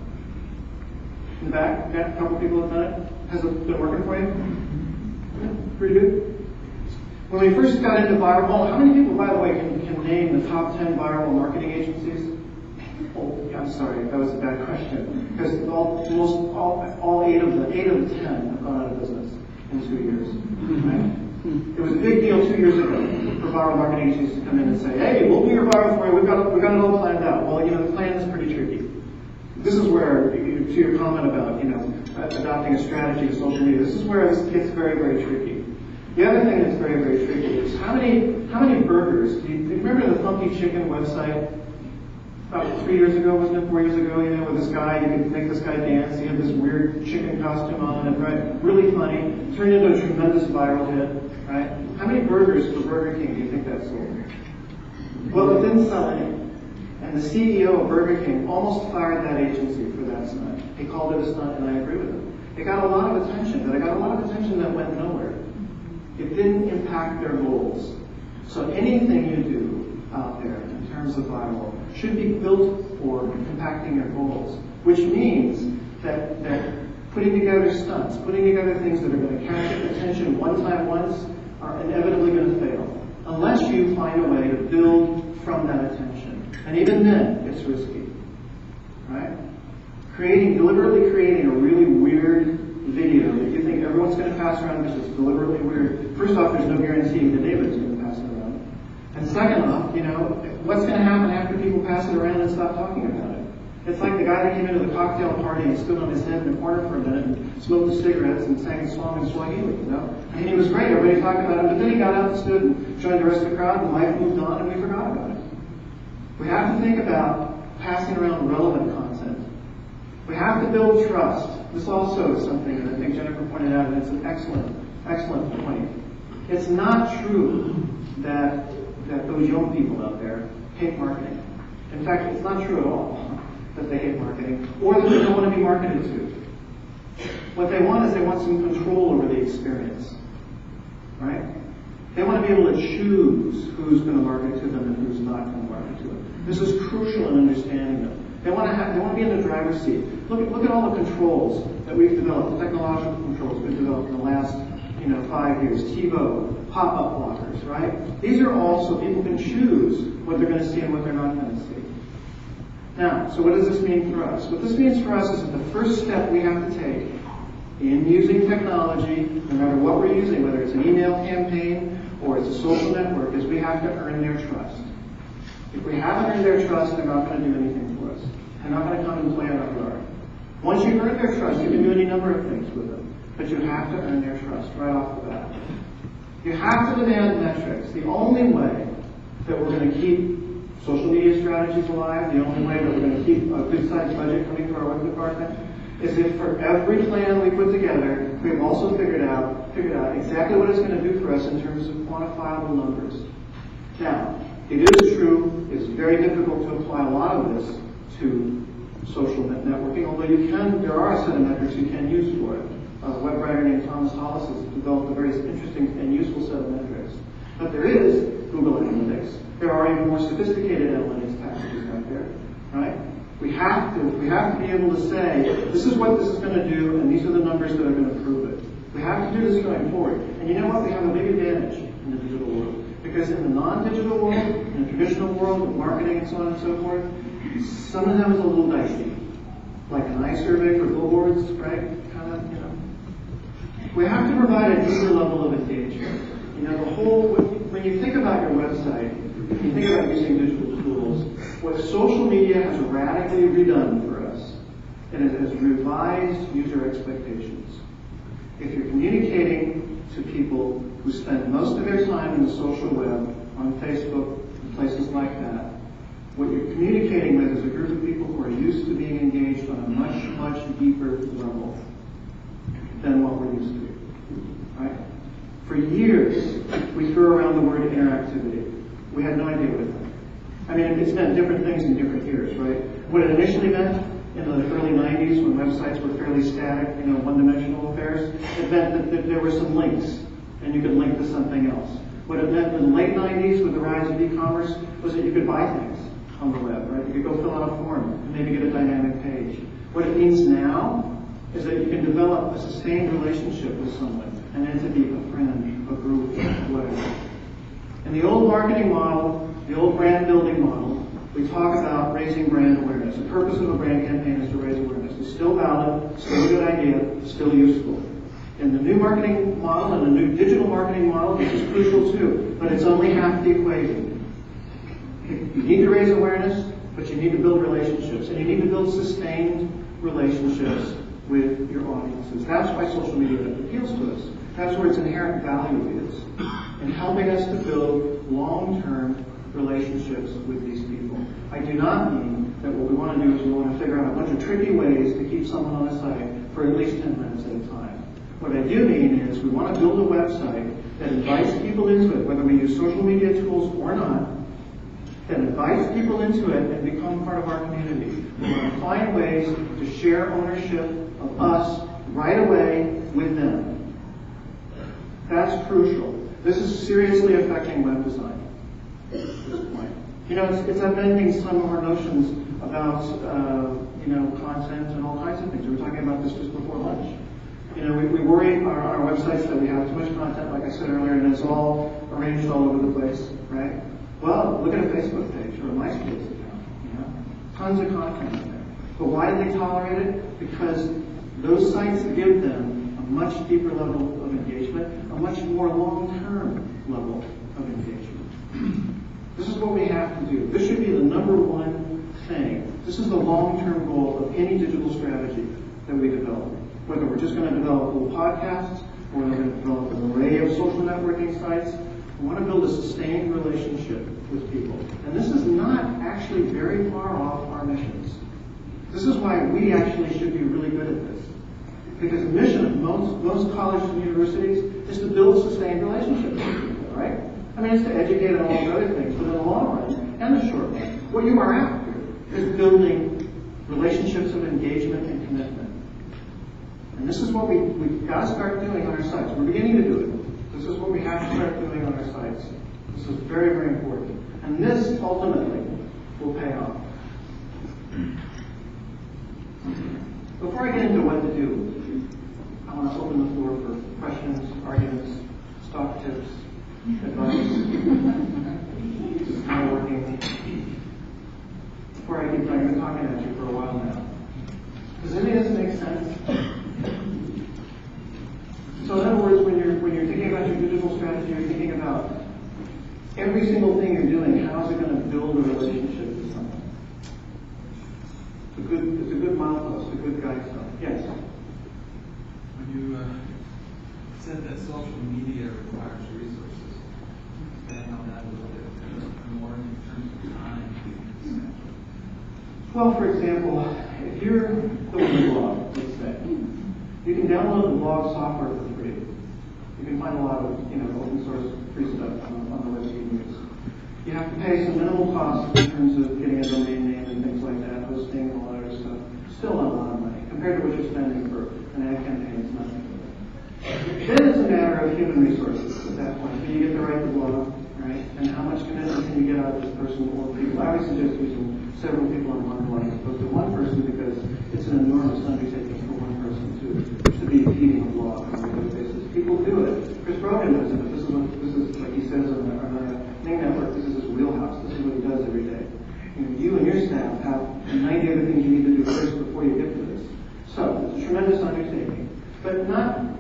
In the back, got a couple people have done it. Has it been working for you? Yeah, pretty good. When we first got into viral, how many people, by the way, can name the top 10 viral marketing agencies? Oh, I'm sorry, that was a bad question. Because all 8 of the 10 have gone out of business in 2 years. Right? It was a big deal 2 years ago for viral marketing agencies to come in and say, "Hey, we'll be your viral for you. We've got it all planned out." Well, the plan is pretty tricky. This is where, to your comment about adopting a strategy with social media, this is where this gets very, very tricky. The other thing that's very, very tricky is how many burgers? Do you remember the Funky Chicken website? About 3 years ago, wasn't it? 4 years ago, with this guy, you could make this guy dance. He had this weird chicken costume on, and right, really funny. Turned into a tremendous viral hit, right? How many burgers for Burger King do you think that sold? Well, it didn't sell any. And the CEO of Burger King almost fired that agency for that stunt. He called it a stunt, and I agree with him. It got a lot of attention, but it got a lot of attention that went nowhere. It didn't impact their goals. So anything you do out there in terms of viral should be built for impacting your goals, which means that putting together stunts, putting together things that are going to capture attention one time once are inevitably going to fail, unless you find a way to build from that attention. And even then, it's risky, right? Deliberately creating a really weird video that you think everyone's going to pass around because it's deliberately weird. First off, there's no guarantee that David's going to pass it around. And second off, what's going to happen after people pass it around and stop talking about it? It's like the guy that came into the cocktail party and stood on his head in the corner for a minute and smoked the cigarettes and sang a song in Swahili, I mean, he was great, everybody talked about him, but then he got up and stood and joined the rest of the crowd, and life moved on, and we forgot about it. We have to think about passing around relevant content. We have to build trust. This also is something that I think Jennifer pointed out, and it's an excellent point. It's not true that those young people out there hate marketing. In fact, it's not true at all that they hate marketing, or that they don't want to be marketed to. What they want is they want some control over the experience, right? They want to be able to choose who's going to market to them and who's not going to market to them. This is crucial in understanding them. They want to be in the driver's seat. Look at all the controls that we've developed, the technological controls we've developed in the last 5 years. TiVo, pop-up blockers, right? These are all so people can choose what they're going to see and what they're not going to see. Now, so what does this mean for us? What this means for us is that the first step we have to take in using technology, no matter what we're using, whether it's an email campaign or it's a social network, is we have to earn their trust. If we haven't earned their trust, they're not going to do anything for us. They're not going to come and play on our yard. Once you've earned their trust, you can do any number of things with them. But you have to earn their trust right off the bat. You have to demand metrics. The only way that we're going to keep social media strategies alive, the only way that we're going to keep a good-sized budget coming to our web department, is if for every plan we put together, we've also figured out exactly what it's going to do for us in terms of quantifiable numbers. Now, it is true, it's very difficult to apply a lot of this to social networking, although there are a set of metrics you can use for it. A web writer named Thomas Hollis has developed a very interesting and useful set of metrics. But there is Google Analytics. There are even more sophisticated analytics packages out there, right? We have to be able to say, this is what this is going to do, and these are the numbers that are going to prove it. We have to do this going forward. And you know what? We have a big advantage in the digital world. Because in the non-digital world, in the traditional world with marketing and so on and so forth, some of them is a little dicey. Like an eye survey for billboards, right? We have to provide a deeper level of engagement. When you think about your website, when you think about using digital tools, what social media has radically redone for us, and it has revised user expectations. If you're communicating to people who spend most of their time in the social web, on Facebook, and places like that, what you're communicating with is a group of people who are used to being engaged on a much, much deeper level than what we're used to. Right? For years, we threw around the word interactivity. We had no idea what it meant. I mean, it's meant different things in different years, right? What it initially meant in the early 90s, when websites were fairly static, one-dimensional affairs, it meant that there were some links, and you could link to something else. What it meant in the late 90s, with the rise of e-commerce, was that you could buy things on the web, right? You could go fill out a form and maybe get a dynamic page. What it means now is that you can develop a sustained relationship with someone, an entity, a friend, a group, whatever. In the old marketing model, the old brand building model, we talk about raising brand awareness. The purpose of a brand campaign is to raise awareness. It's still valid, still a good idea, still useful. In the new marketing model and the new digital marketing model, this is crucial too, but it's only half the equation. You need to raise awareness, but you need to build relationships, and you need to build sustained relationships with your audiences. That's why social media appeals to us. That's where its inherent value is, in helping us to build long-term relationships with these people. I do not mean that what we want to do is we want to figure out a bunch of tricky ways to keep someone on a site for at least 10 minutes at a time. What I do mean is we want to build a website that invites people into it, whether we use social media tools or not, that invites people into it and become part of our community. We want to find ways to share ownership of us right away with them. That's crucial. This is seriously affecting web design at this point. It's upending some of our notions about, content and all kinds of things. We were talking about this just before lunch. We worry on our websites that we have too much content, like I said earlier, and it's all arranged all over the place, right? Well, look at a Facebook page or a MySpace account. Tons of content in there. But why do they tolerate it? Because those sites give them a much deeper level of engagement, a much more long-term level of engagement. This is what we have to do. This should be the number one thing. This is the long-term goal of any digital strategy that we develop. Whether we're just going to develop little podcasts, or we're going to develop an array of social networking sites, we want to build a sustained relationship with people. And this is not actually very far off our missions. This is why we actually should be really good at this. Because the mission of most colleges and universities is to build sustained relationships with people, right? I mean, it's to educate on all these other things, but in the long run and the short run, what you are after is building relationships of engagement and commitment. And this is what we've got to start doing on our sites. We're beginning to do it. This is what we have to start doing on our sites. This is very, very important. And this, ultimately, will pay off. Before I get into what to do, I want to open the floor for questions, arguments, stock tips, advice. This is kind of working. Before I get going, I've been talking at you for a while now. Does any of this make sense? So in other words, when you're thinking about your digital strategy, you're thinking about every single thing you're doing, how is it going to build a relationship with someone? It's a good milepost, a good guidestone. Yes? When you said that social media requires resources, expand on that a little bit more in terms of time. Well, for example, if you're building a blog, let's say, you can download the blog software for free. You can find a lot of open source free stuff on the web you can use. You have to pay some minimal costs in terms of getting a domain name and things like that, hosting and all that other stuff. Still not a lot of money. Compared to what you're spending for an ad campaign, it's nothing. Then it's a matter of human resources at that point. Do you get to write the blog, right? And how much commitment can you get out of this person or people? I would suggest using several people on one blog as opposed to one person because it's an enormous undertaking for one person to be feeding a blog on a regular basis. People do it. Chris Brogan does it, but this is like he says on the main network, this is his wheelhouse. This is what he does every day. You and your staff have 90 other things you need to do first before you get to this. So it's a tremendous undertaking. But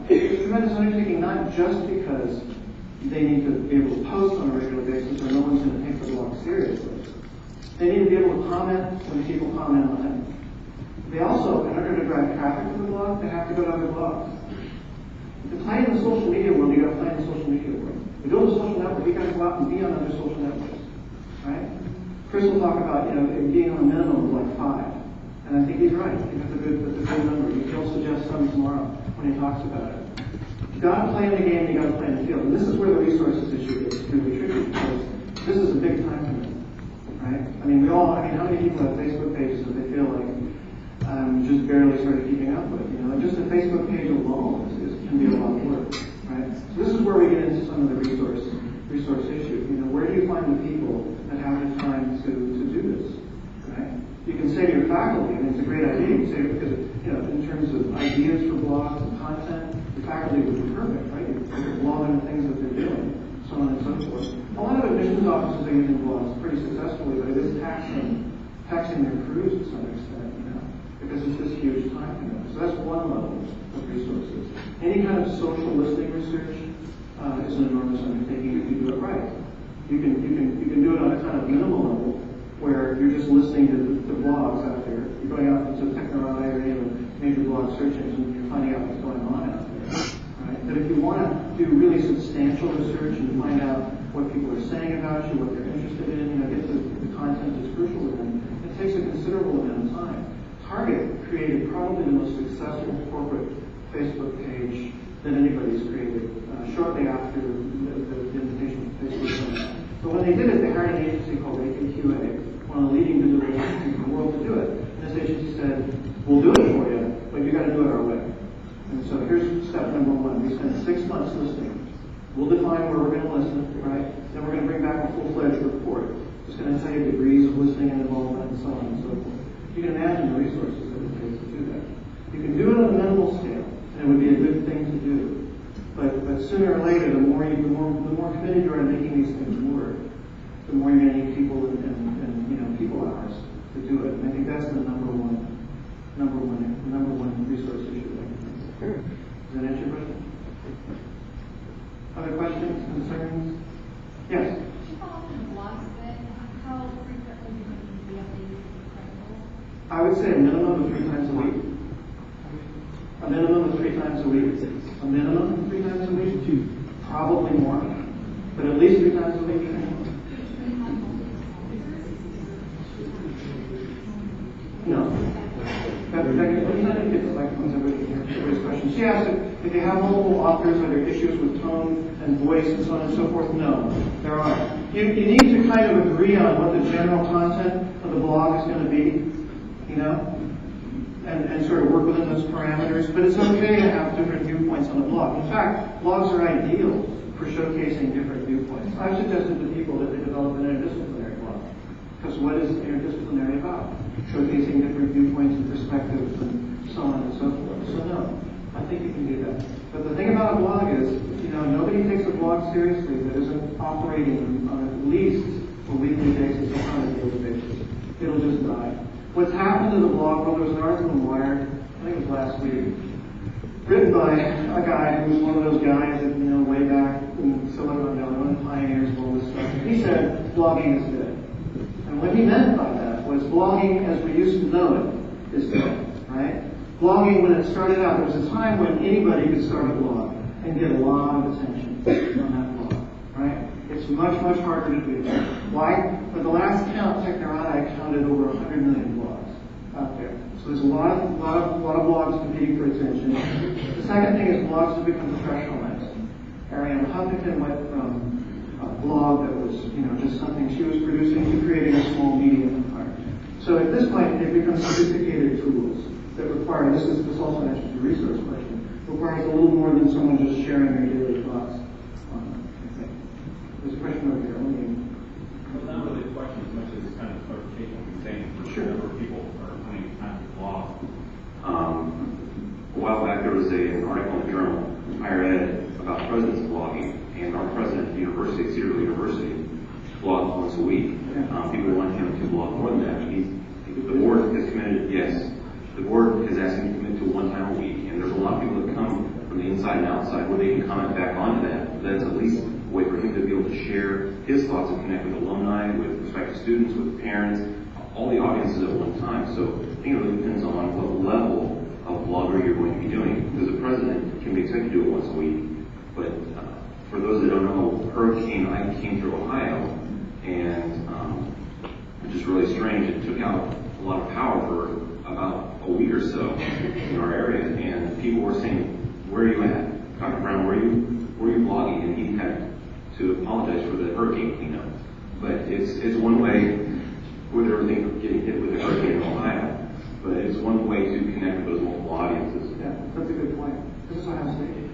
it's a tremendous undertaking not just because they need to be able to post on a regular basis or no one's going to take the blog seriously. They need to be able to comment when people comment on it. They also, in order to drive traffic to the blog, they have to go to other blogs. To play in the social media world, you got to play in the social media world. You build a social network, you got to go out and be on other social networks, right? Chris will talk about, being on a minimum of like 5. And I think he's right. I think that's a good number. He'll suggest some tomorrow when he talks about it. You got to play in the game, you got to play in the field. And this is where the resources issue gets really tricky, because this is a big time commitment, right? how many people have Facebook pages that they feel like just barely started keeping up with? And just a Facebook page alone can be a lot of work, right? So this is where we get into some of the resource issue. Where do you find the people that have the time to do this, right? You can say to your faculty, it's a great idea. You can say because in terms of ideas for blogs and content, the faculty would be perfect, right? You could blog on the things that they're doing, so on and so forth. A lot of admissions offices are using blogs pretty successfully, but it is taxing their crews to some extent, because it's this huge time commitment. So that's one level of resources. Any kind of social listening research is an enormous undertaking if you do it right. You can do it on a kind of minimal level, where you're just listening to the blogs out there. You're going out into Technorati or any of the major blog search engines, and you're finding out what's going on out there. Right? But if you want to do really substantial research and find out what people are saying about you, what they're interested in, get to the content that's crucial to them, it takes a considerable amount of time. Target created probably the most successful corporate Facebook page that anybody's created shortly after the invitation to Facebook went out. But when they did it, they hired an agency called APQA, one of the leading digital agencies in the world, to do it. And this agency said, we'll do it for you, but you got to do it our way. And so here's step number 1. We spent 6 months listening. We'll define where we're going to listen, right? Then we're going to bring back a full-fledged report. It's going to tell you degrees of listening and involvement and so on and so forth. You can imagine the resources that it takes to do that. You can do it on a minimal scale, and it would be a good thing to do. But sooner or later, the more committed you are to making these things work, the more you're going to need people and people hours to do it. And I think that's the number one resource issue. Does that answer your question? Other questions, concerns? Yes. Could you follow up on the blogs a bit? How frequently do you be updated with credible? I would say a minimum of 3 times a week. A minimum of 3 times a week. A minimum of 3 times a week. Probably more, but at least 3 times a week. No. Everybody's question. She asked if you have multiple authors, are there issues with tone and voice and so on and so forth? No, there aren't. You need to kind of agree on what the general content of the blog is going to be, and sort of work within those parameters. But it's okay to have different viewpoints on the blog. In fact, blogs are ideal for showcasing different viewpoints. I've suggested to people that they develop an interdisciplinary blog. Because what is interdisciplinary about? Showcasing different viewpoints and perspectives and so on and so forth. So no, I think you can do that. But the thing about a blog is, nobody takes a blog seriously that isn't operating on at least a weekly basis or on a daily basis. It'll just die. What's happened to the blog, there was an article in Wired, I think it was last week, written by a guy who was one of those guys that, way back in Silicon Valley, one of the pioneers of all this stuff. He said, blogging is dead. And what he meant by that was blogging as we used to know it is dead, right? Blogging, when it started out, there was a time when anybody could start a blog and get a lot of attention on that blog, right? It's much, much harder to do that. Why? For the last count, Technorati counted over 100 million blogs out there. So there's a lot of blogs competing for attention. The second thing is blogs have become professionalized. Ariane Huffington went from a blog that was, just something she was producing to creating a small media empire. So at this point, they've become sophisticated tools that require, this also answers your resource question, requires a little more than someone just sharing their daily thoughts on it, I think. There's a question over here. Well, not really a question as much as kind of clarification of what you're saying. For a number of people are putting time to blog. A while back, there was an article in the journal, Higher Ed, about presidents blogging, and our president at the university, Cedar University, blogs once a week. People want him to blog more than that. The board has committed, yes, the board has asked him to commit to 1 time a week, and there's a lot of people that come from the inside and outside where they can comment back onto that. That's at least a way for him to be able to share his thoughts and connect with alumni, with prospective students, with parents, all the audiences at one time. So I think it really depends on what level of blogger you're going to be doing, because the president can be expected to do it once a week. But for those that don't know, Hurricane Ike came through Ohio, and which is really strange. It took out a lot of power for about a week or so in our area, and people were saying, "Where are you at, Dr. Brown? Where are you blogging?" And he had to apologize for the hurricane cleanup. But it's one way with everything getting hit with the hurricane in Ohio. But it's one way to connect with those multiple audiences. Yeah, that's a good point. This is what I was thinking.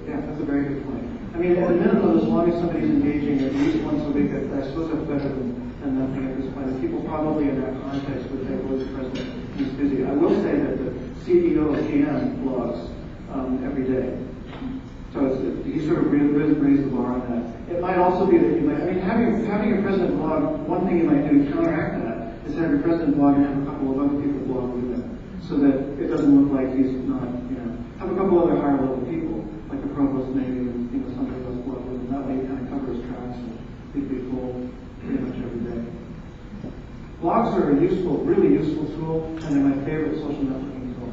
Yeah, that's a very good point. I mean, at a minimum, as long as somebody's engaging at least once a week, I suppose that's better than nothing at this point. People probably in that context would say, well, this president is busy. I will say that the CEO of GM blogs every day. So he sort of raised the bar on that. It might also be that you might, I mean, having your president blog, one thing you might do to counteract that is have your president blog and have a couple of other people blog with him, so that it doesn't look like he's not, have a couple other higher level people, like the provost maybe, and somebody else blog with him. That way you kind of cover his tracks and he'd be full pretty much every day. Blogs are a useful, really useful tool, and they're my favorite social networking tool.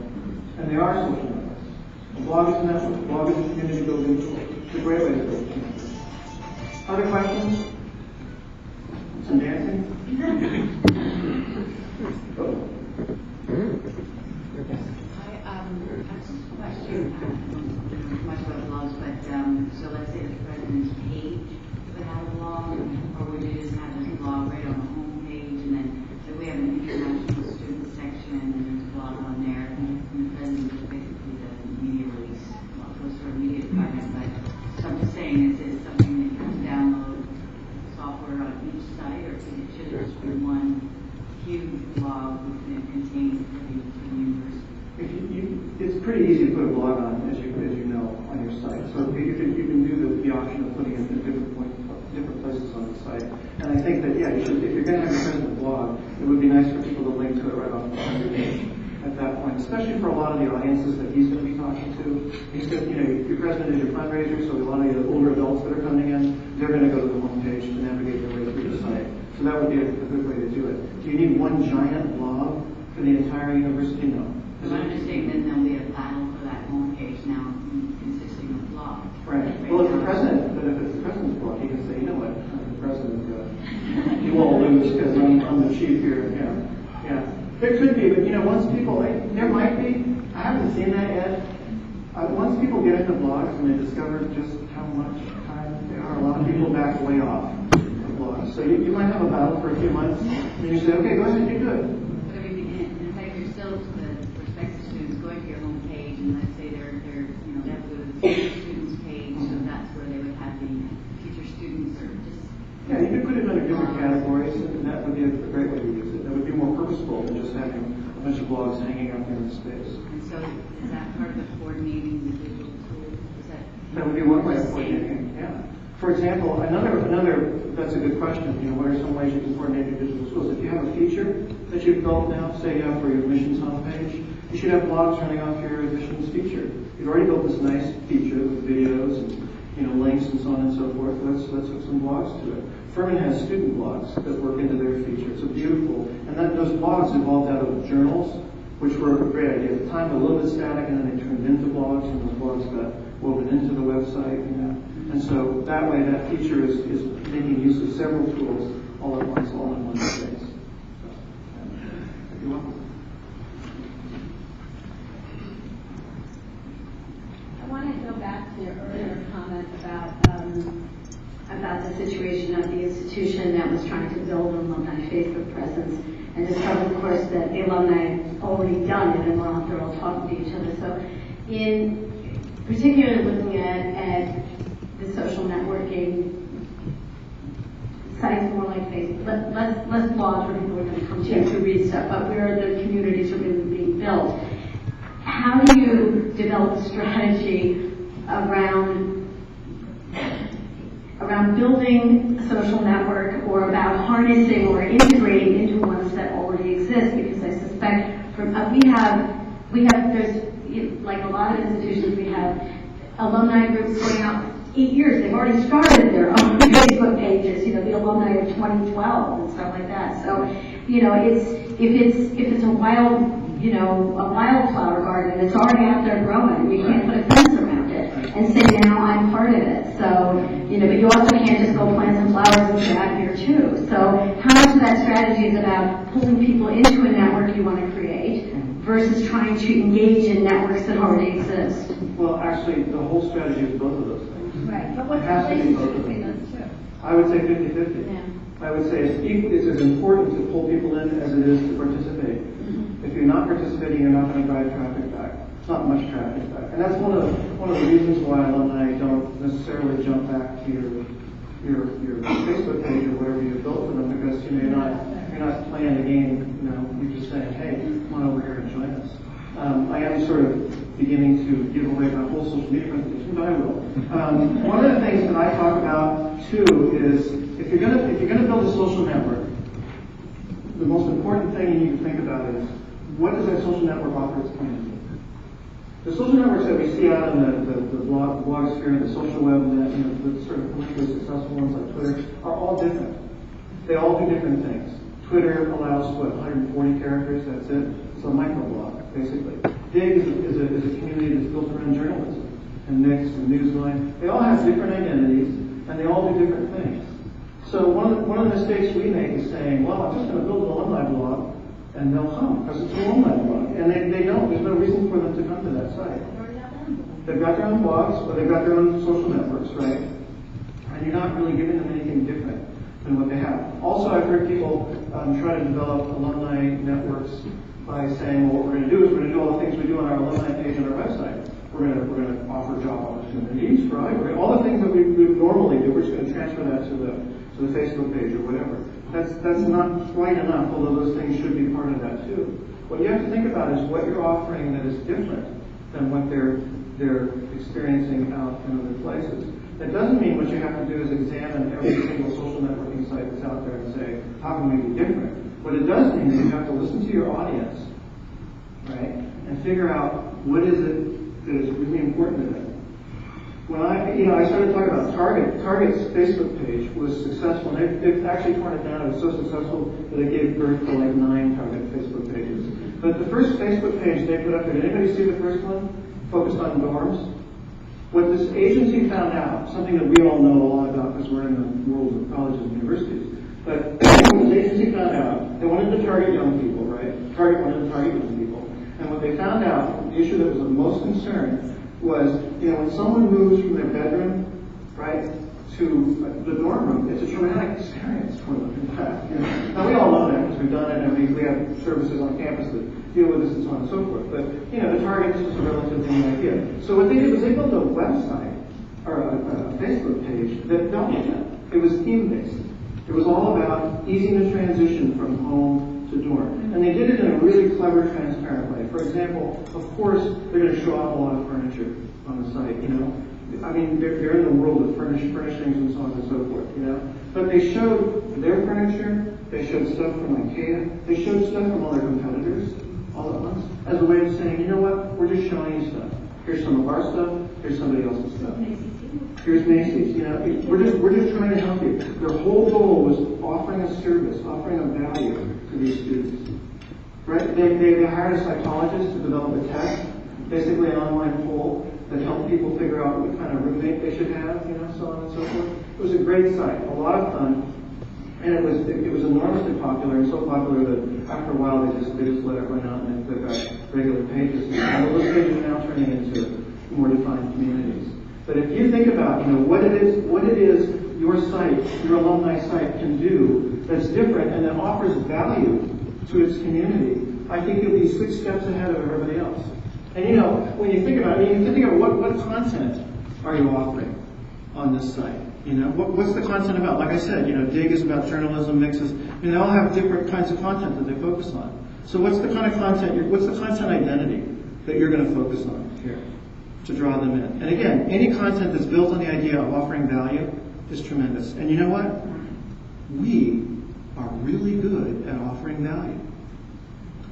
And they are social networks. A blog is a network. A blog is a community building tool. It's a great way to build community. Other questions? Some dancing? Oh. I have a question, much about blogs, but so let's say the president's page would have a blog, or would you just have this blog right on the home page, and then so we have an international student section, and there's a blog on there, and the president is basically the media release, goes to our media department, but so I'm just saying, is it something that you have to download software on each site, or should it just be one huge blog that contains the university? It's pretty easy to put a blog on, as you know, on your site. So you can do the option of putting it in different places on the site. And I think that, if you're going to have your president blog, it would be nice for people to link to it right off the page at that point, especially for a lot of the audiences that he's going to be talking to. He's going to, your president is your fundraiser, so a lot of the older adults that are coming in, they're going to go to the home page to navigate their way through the site. So that would be a good way to do it. Do you need one giant blog for the entire university? No. So I'm just saying that there'll be a battle for that home page now consisting of blogs. Right. Well, if it's the president's blog, he can say, you know what, the president, you all lose because I'm the chief here. Yeah. There could be, but once people, there might be. I haven't seen that yet. Once people get into blogs and they discover just how much time there are, a lot of people back way off of blogs. So you might have a battle for a few months, and you say, okay, go ahead, you do it. But I mean, in fact, you're still the prospective students going to your home page, and let's say they're they have to go to the future students page, so that's where they would have the future students, or just. Yeah, you could put it under different categories, and that would be a great way to use it. That would be more purposeful than just having a bunch of blogs hanging out there in space. And so, is that part of the coordinating the digital tools? That would be one way of coordinating. Yeah. For example, another. That's a good question. What are some ways you can coordinate your digital tools? If you have a feature that you've built now, say you have for your admissions homepage, you should have blogs running off your admissions feature. You've already built this nice feature with videos and links and so on and so forth. Let's hook some blogs to it. Furman has student blogs that work into their feature. It's a beautiful, and those blogs evolved out of journals, which were a great idea. At the time, a little bit static, and then they turned into blogs, and those blogs got woven into the website. And so that way, that feature is making use of several tools all at once, all in one space. So, you're welcome. I want to go back to your earlier comment about the situation of the institution that was trying to build an alumni Facebook presence, and discovered, of course, that the alumni had already done it and were out there all talking to each other. So, in particularly looking at the social networking sites more like Facebook, less blogs where people are going to come to read stuff, but where the communities are really being built. How do you develop a strategy around building a social network, or about harnessing or integrating into ones that already exist? Because I suspect we have there's, like a lot of institutions, we have alumni groups going out 8 years. They've already started their own Facebook pages, the alumni of 2012 and stuff like that. So, if it's a wild, a wildflower garden that's already out there growing. You can't put a fence around it and say, now I'm part of it. So, but you also can't just go plant some flowers and say, I'm here too. So how much of that strategy is about pulling people into a network you want to create versus trying to engage in networks that already exist? Well, actually, the whole strategy is both of those things. Right, but what's It the has to be both relationship of between them. those two? I would say 50-50. Yeah. I would say it's as important to pull people in as it is to participate. If you're not participating, you're not going to drive traffic back. It's not much traffic back. And that's one of the reasons why alumni don't necessarily jump back to your Facebook page or whatever you built for them, because you're not playing the game. You're just saying, hey, come on over here and join us. I am sort of beginning to give away my whole social media presentation, but I will. One of the things that I talk about too is if you're gonna build a social network, the most important thing you need to think about is what does that social network offer its community? The social networks that we see out in the blog sphere, the social web, the sort of commercially successful ones like Twitter, are all different. They all do different things. Twitter allows 140 characters. That's it. It's a microblog, basically. Dig is a community that's built around journalism and Mix and Newsline. They all have different identities and they all do different things. So one of the mistakes we make is saying, well, I'm just going to build an alumni blog and they'll come because it's an alumni blog. And they don't. There's no reason for them to come to that site. They've got their own blogs or they've got their own social networks, right? And you're not really giving them anything different than what they have. Also, I've heard people try to develop alumni networks by saying, well, what we're going to do is we're going to do all the things we do on our alumni page on our website. We're going to offer job opportunities, right? All the things that we normally do, we're just going to transfer that to the Facebook page or whatever. That's not quite enough, although those things should be part of that too. What you have to think about is what you're offering that is different than what they're experiencing out in other places. That doesn't mean what you have to do is examine every single social networking site that's out there and say, how can we be different? What it does mean is you have to listen to your audience, right, and figure out what is it that is really important to them. When I started talking about Target's Facebook page was successful. They've actually torn it down. It was so successful that it gave birth to like 9 Target Facebook pages. But the first Facebook page they put up there, did anybody see the first one? Focused on dorms. What this agency found out, something that we all know a lot about because we're in the world of colleges and universities, but what this agency found out, they wanted to target young people, right? Target wanted to target young people. And what they found out, the issue that was of most concern was, when someone moves from their bedroom, right, to the dorm room, it's a traumatic experience for them, in fact. Now, we all know that because we've done it, and we have services on campus that deal with this and so on and so forth. But, the target is just a relatively new idea. So what they did was they built a website, or a Facebook page, that dealt with that. It was theme-based. It was all about easing the transition from home to dorm. And they did it in a really clever, transparent way. For example, of course, they're going to show off a lot of furniture on the site, I mean, they're in the world of furnishings and so on and so forth, But they showed their furniture, they showed stuff from IKEA, they showed stuff from all their competitors all at once, as a way of saying, you know what, we're just showing you stuff. Here's some of our stuff, here's somebody else's stuff. Here's Macy's, we're just trying to help you. Their whole goal was offering a service, offering a value to these students. Right? They hired a psychologist to develop a test, basically an online poll that helped people figure out what kind of roommate they should have, so on and so forth. It was a great site, a lot of fun, and it was enormously popular, and so popular that after a while they just let it run out and they've got regular pages. And those pages are now turning into more defined communities. But if you think about, what it is your site, your alumni site can do that's different and that offers value to its community, I think you'll be 6 steps ahead of everybody else. And when you think about it, you can think of what content are you offering on this site? What's the content about? Like I said, Dig is about journalism, Mix is, they all have different kinds of content that they focus on. So what's the kind of content, what's the content identity that you're going to focus on here to draw them in? And again, any content that's built on the idea of offering value is tremendous. And you know what? We are really good at offering value.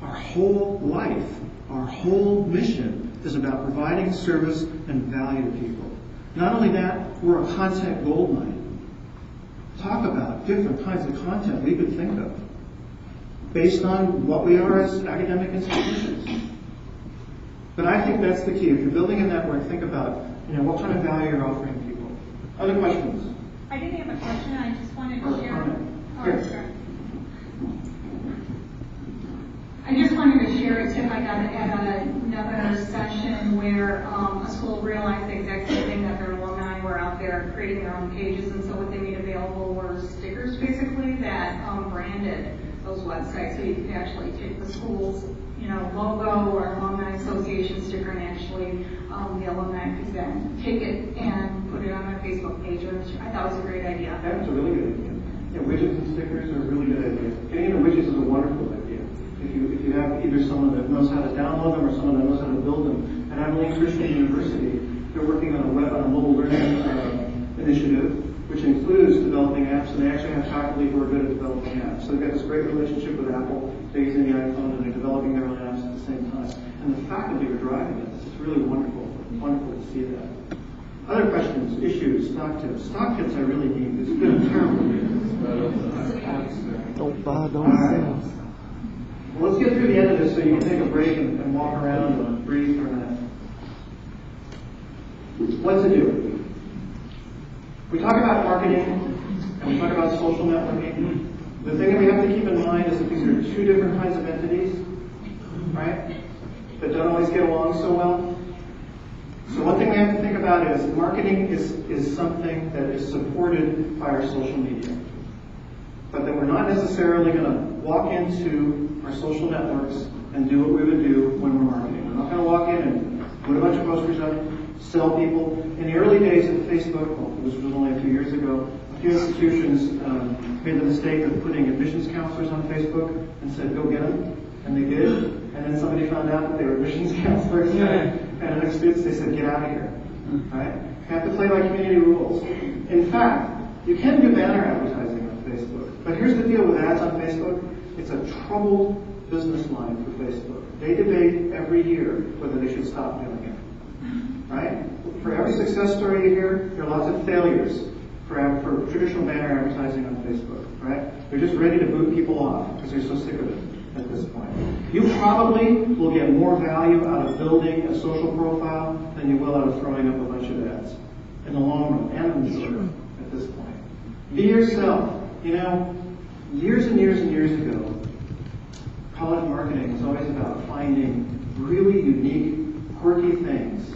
Our whole life, our whole mission is about providing service and value to people. Not only that, we're a content goldmine. Talk about different kinds of content we could think of. based on what we are as academic institutions. But I think that's the key. If you're building a network, think about, what kind of value you're offering people. Other questions? I didn't have a question. I just wanted to share. Yes. Sorry. I just wanted to share a tip I got at another session where a school realized the exact same thing, that their alumni were out there creating their own pages, and so what they made available were stickers basically that branded those websites. So you could actually take the school's logo or alumni association sticker, and actually the alumni could then take it and put it on their Facebook page, which I thought was a great idea. That's a really good idea. Yeah, widgets and stickers are a really good idea. Getting into widgets is a wonderful idea. If you have either someone that knows how to download them or someone that knows how to build them. At Abilene Christian University, they're working on a mobile learning initiative, which includes developing apps, and they actually have faculty who are good at developing apps. So they've got this great relationship with Apple. They're using the iPhone and they're developing their own apps at the same time. And the faculty are driving this. It's really wonderful. Wonderful to see that. Other questions, issues, stock tips. Stock tips I really need. It's been a terrible year. Don't buy, don't sell. Well, let's get through the end of this so you can take a break and walk around and breathe for a minute. What to do? We talk about marketing and we talk about social networking. The thing that we have to keep in mind is that these are two different kinds of entities, right? That don't always get along so well. So one thing we have to think about is marketing is something that is supported by our social media. But that we're not necessarily going to walk into our social networks and do what we would do when we're marketing. We're not going to walk in and put a bunch of posters up, sell people. In the early days of Facebook, which was only a few years ago, a few institutions made the mistake of putting admissions counselors on Facebook and said, go get them. And they did. And then somebody found out that they were admissions counselors. And the next students, they said, get out of here. Right? You have to play by community rules. In fact, you can do banner advertising on Facebook. But here's the deal with ads on Facebook. It's a troubled business line for Facebook. They debate every year whether they should stop doing it. Right? For every success story you hear, there are lots of failures for traditional banner advertising on Facebook. Right? They're just ready to boot people off because they're so sick of it at this point. You probably will get more value out of building a social profile than you will out of throwing up a bunch of ads in the long run and in the short run at this point. Be yourself. Years and years and years ago, college marketing was always about finding really unique, quirky things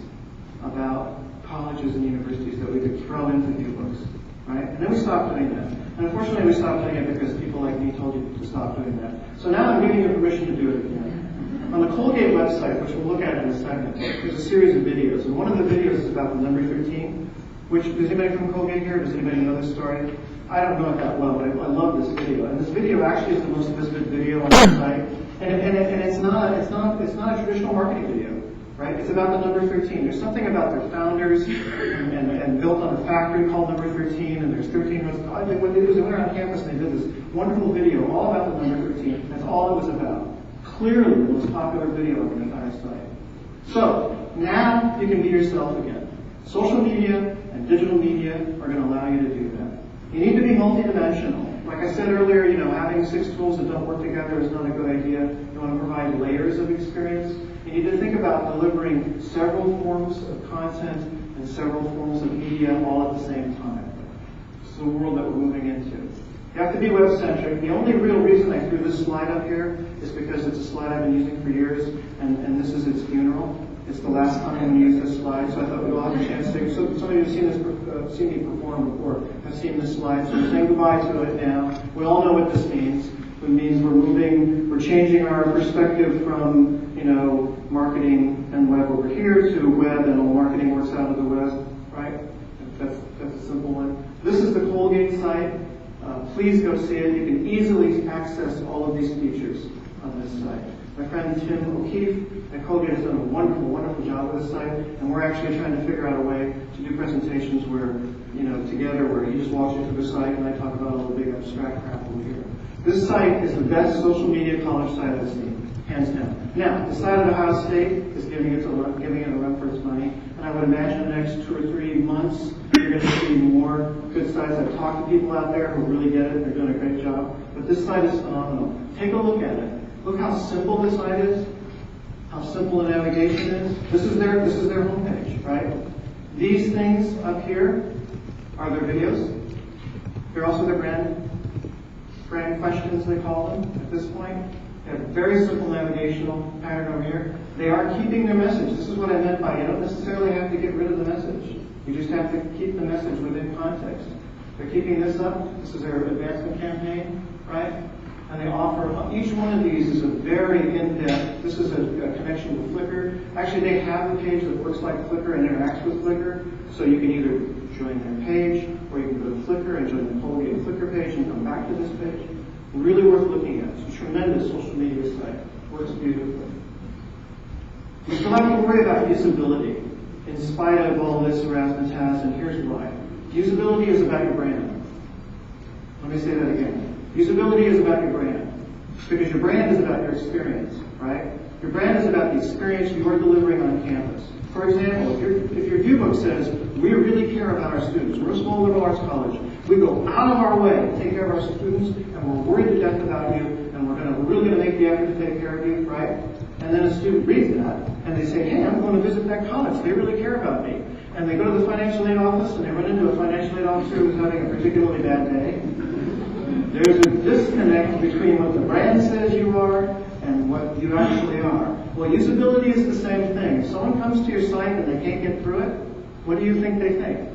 about colleges and universities that we could throw into new books, right? And then we stopped doing that. And unfortunately, we stopped doing it because people like me told you to stop doing that. So now I'm giving you permission to do it again. On the Colgate website, which we'll look at in a second, there's a series of videos. And one of the videos is about the number 13, which, does anybody from Colgate here? Does anybody know this story? I don't know it that well, but I love this video. And this video actually is the most visited video on the site. And it's not a traditional marketing video, right? It's about the number 13. There's something about their founders and built on a factory called number 13, and there's 13 months. What they did was they went around campus and they did this wonderful video all about the number 13. That's all it was about. Clearly the most popular video on the entire site. So now you can be yourself again. Social media and digital media are going to allow you to do that. You need to be multidimensional. Like I said earlier, having 6 tools that don't work together is not a good idea. You want to provide layers of experience. You need to think about delivering several forms of content and several forms of media all at the same time. It's the world that we're moving into. You have to be web-centric. The only real reason I threw this slide up here is because it's a slide I've been using for years, and this is its funeral. It's the last time I'm going to use this slide, so I thought we'd all have a chance to. So some of you have seen me perform before. Have seen this slide, so we're saying goodbye to it now. We all know what this means. It means we're changing our perspective from, marketing and web over here to web, and all marketing works out of the web, right? That's a simple one. This is the Colgate site. Please go see it. You can easily access all of these features on this site. My friend Tim O'Keefe at Colgate has done a wonderful, wonderful job with this site, and we're actually trying to figure out a way to do presentations where, together, where he just walks you through the site and I talk about all the big abstract crap over here. This site is the best social media college site I've seen, hands down. Now, the site at Ohio State is giving it a run for its money, and I would imagine in the next 2 or 3 months, you're going You're going to see more good sites. I've talked to people out there who really get it. They're doing a great job. But this site is phenomenal. Take a look at it. Look how simple this site is. How simple the navigation is. This is their homepage, right? These things up here are their videos. They're also their brand questions, they call them at this point. They have very simple navigational pattern over here. They are keeping their message. This is what I meant by you don't necessarily have to get rid of the message. You just have to keep the message within context. They're keeping this up. This is their advancement campaign, right? And they offer, each one of these is a very in-depth, this is a connection with Flickr. Actually, they have a page that works like Flickr and interacts with Flickr. So you can either join their page, or you can go to Flickr and join the Colgate Flickr page and come back to this page. Really worth looking at. It's a tremendous social media site. Works beautifully. You still have to worry about usability, in spite of all this razzmatazz, and here's why. Usability is about your brand. Let me say that again. Usability is about your brand. Because your brand is about your experience, right? Your brand is about the experience you are delivering on campus. For example, if your viewbook says, we really care about our students, we're a small liberal arts college, we go out of our way to take care of our students, and we're worried to death about you, and we're really going to make the effort to take care of you, right? And then a student reads that, and they say, hey, I'm going to visit that college, they really care about me. And they go to the financial aid office, and they run into a financial aid officer who's having a particularly bad day. There's a disconnect between what the brand says you are and what you actually are. Well, usability is the same thing. If someone comes to your site and they can't get through it, what do you think they think?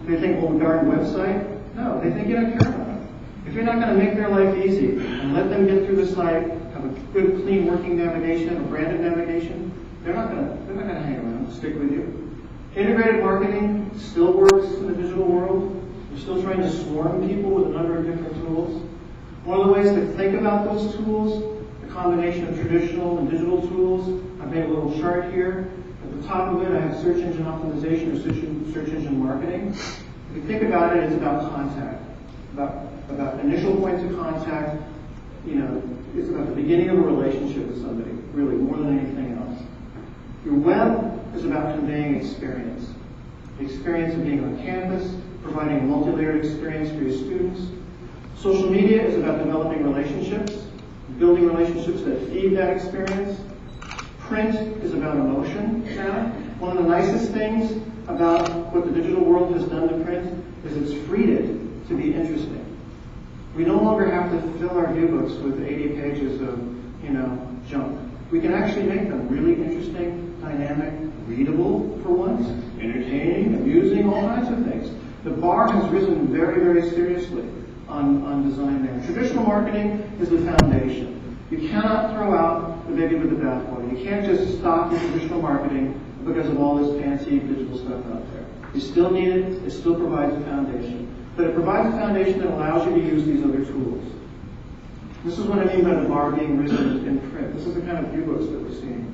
They think, well, darn website? No, they think you don't care about them. If you're not going to make their life easy and let them get through the site, have a good, clean working navigation, a branded navigation, they're not going to hang around, stick with you. Integrated marketing still works in the digital world. We're still trying to swarm people with a number of different tools. One of the ways to think about those tools, the combination of traditional and digital tools, I've made a little chart here. At the top of it, I have search engine optimization or search engine marketing. If you think about it, it's about contact, about initial points of contact. It's about the beginning of a relationship with somebody, really, more than anything else. Your web is about conveying experience. The experience of being on campus, providing a multi-layered experience for your students. Social media is about developing relationships, building relationships that feed that experience. Print is about emotion now. One of the nicest things about what the digital world has done to print is it's freed it to be interesting. We no longer have to fill our viewbooks with 80 pages of, junk. We can actually make them really interesting, dynamic, readable for once, entertaining, amusing, all kinds of things. The bar has risen very, very seriously on design there. Traditional marketing is the foundation. You cannot throw out the baby with the bathwater. You can't just stop the traditional marketing because of all this fancy digital stuff out there. You still need it. It still provides a foundation. But it provides a foundation that allows you to use these other tools. This is what I mean by the bar being risen in print. This is the kind of viewbooks that we're seeing.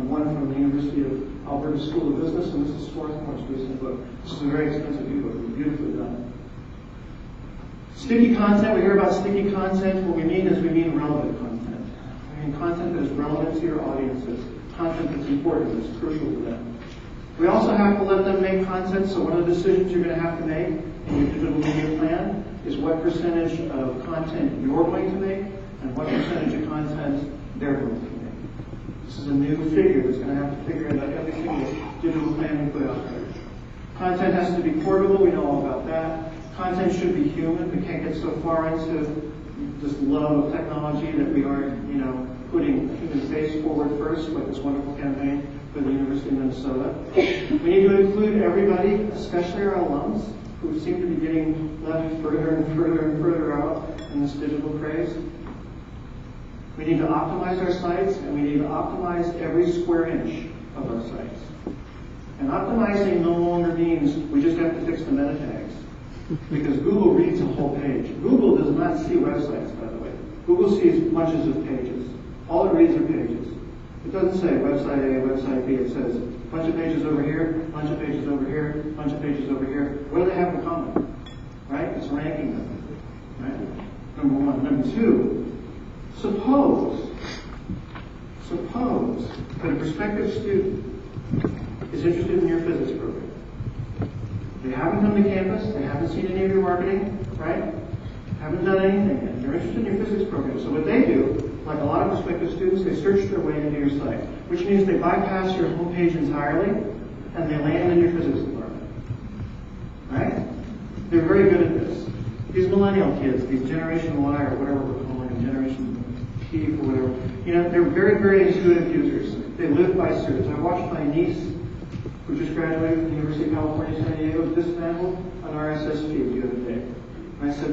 One from the University of Alberta School of Business, and this is Swarthmore's recent book. This is a very expensive ebook. It's beautifully done. Sticky content. We hear about sticky content. What we mean is we mean relevant content. We mean content that is relevant to your audiences. Content that's important, that's crucial to them. We also have to let them make content, so one of the decisions you're going to have to make in your digital media plan is what percentage of content you're going to make and what percentage of content they're going to make. This is a new figure that's going to have to figure out every single digital plan we put out there. Content has to be portable. We know all about that. Content should be human. We can't get so far into this love of technology that we aren't, putting a human face forward first, like this wonderful campaign for the University of Minnesota. We need to include everybody, especially our alums, who seem to be getting left further and further and further out in this digital craze. We need to optimize our sites, and we need to optimize every square inch of our sites. And optimizing no longer means we just have to fix the meta tags. Because Google reads a whole page. Google does not see websites, by the way. Google sees bunches of pages. All it reads are pages. It doesn't say website A, website B. It says a bunch of pages over here, bunch of pages over here, bunch of pages over here. What do they have in common? Right? It's ranking them. Right? Number one. Number two, suppose that a prospective student is interested in your physics program. They haven't come to campus, they haven't seen any of your marketing, right? Haven't done anything yet. They're interested in your physics program. So what they do, like a lot of prospective students, they search their way into your site, which means they bypass your homepage entirely, and they land in your physics department. Right? They're very good at this. These millennial kids, these Generation Y or whatever we're calling them, Generation P or whatever, they're very, very intuitive users. They live by search. I watched my niece, who just graduated from the University of California, San Diego, dismantle an RSS feed the other day. And I said,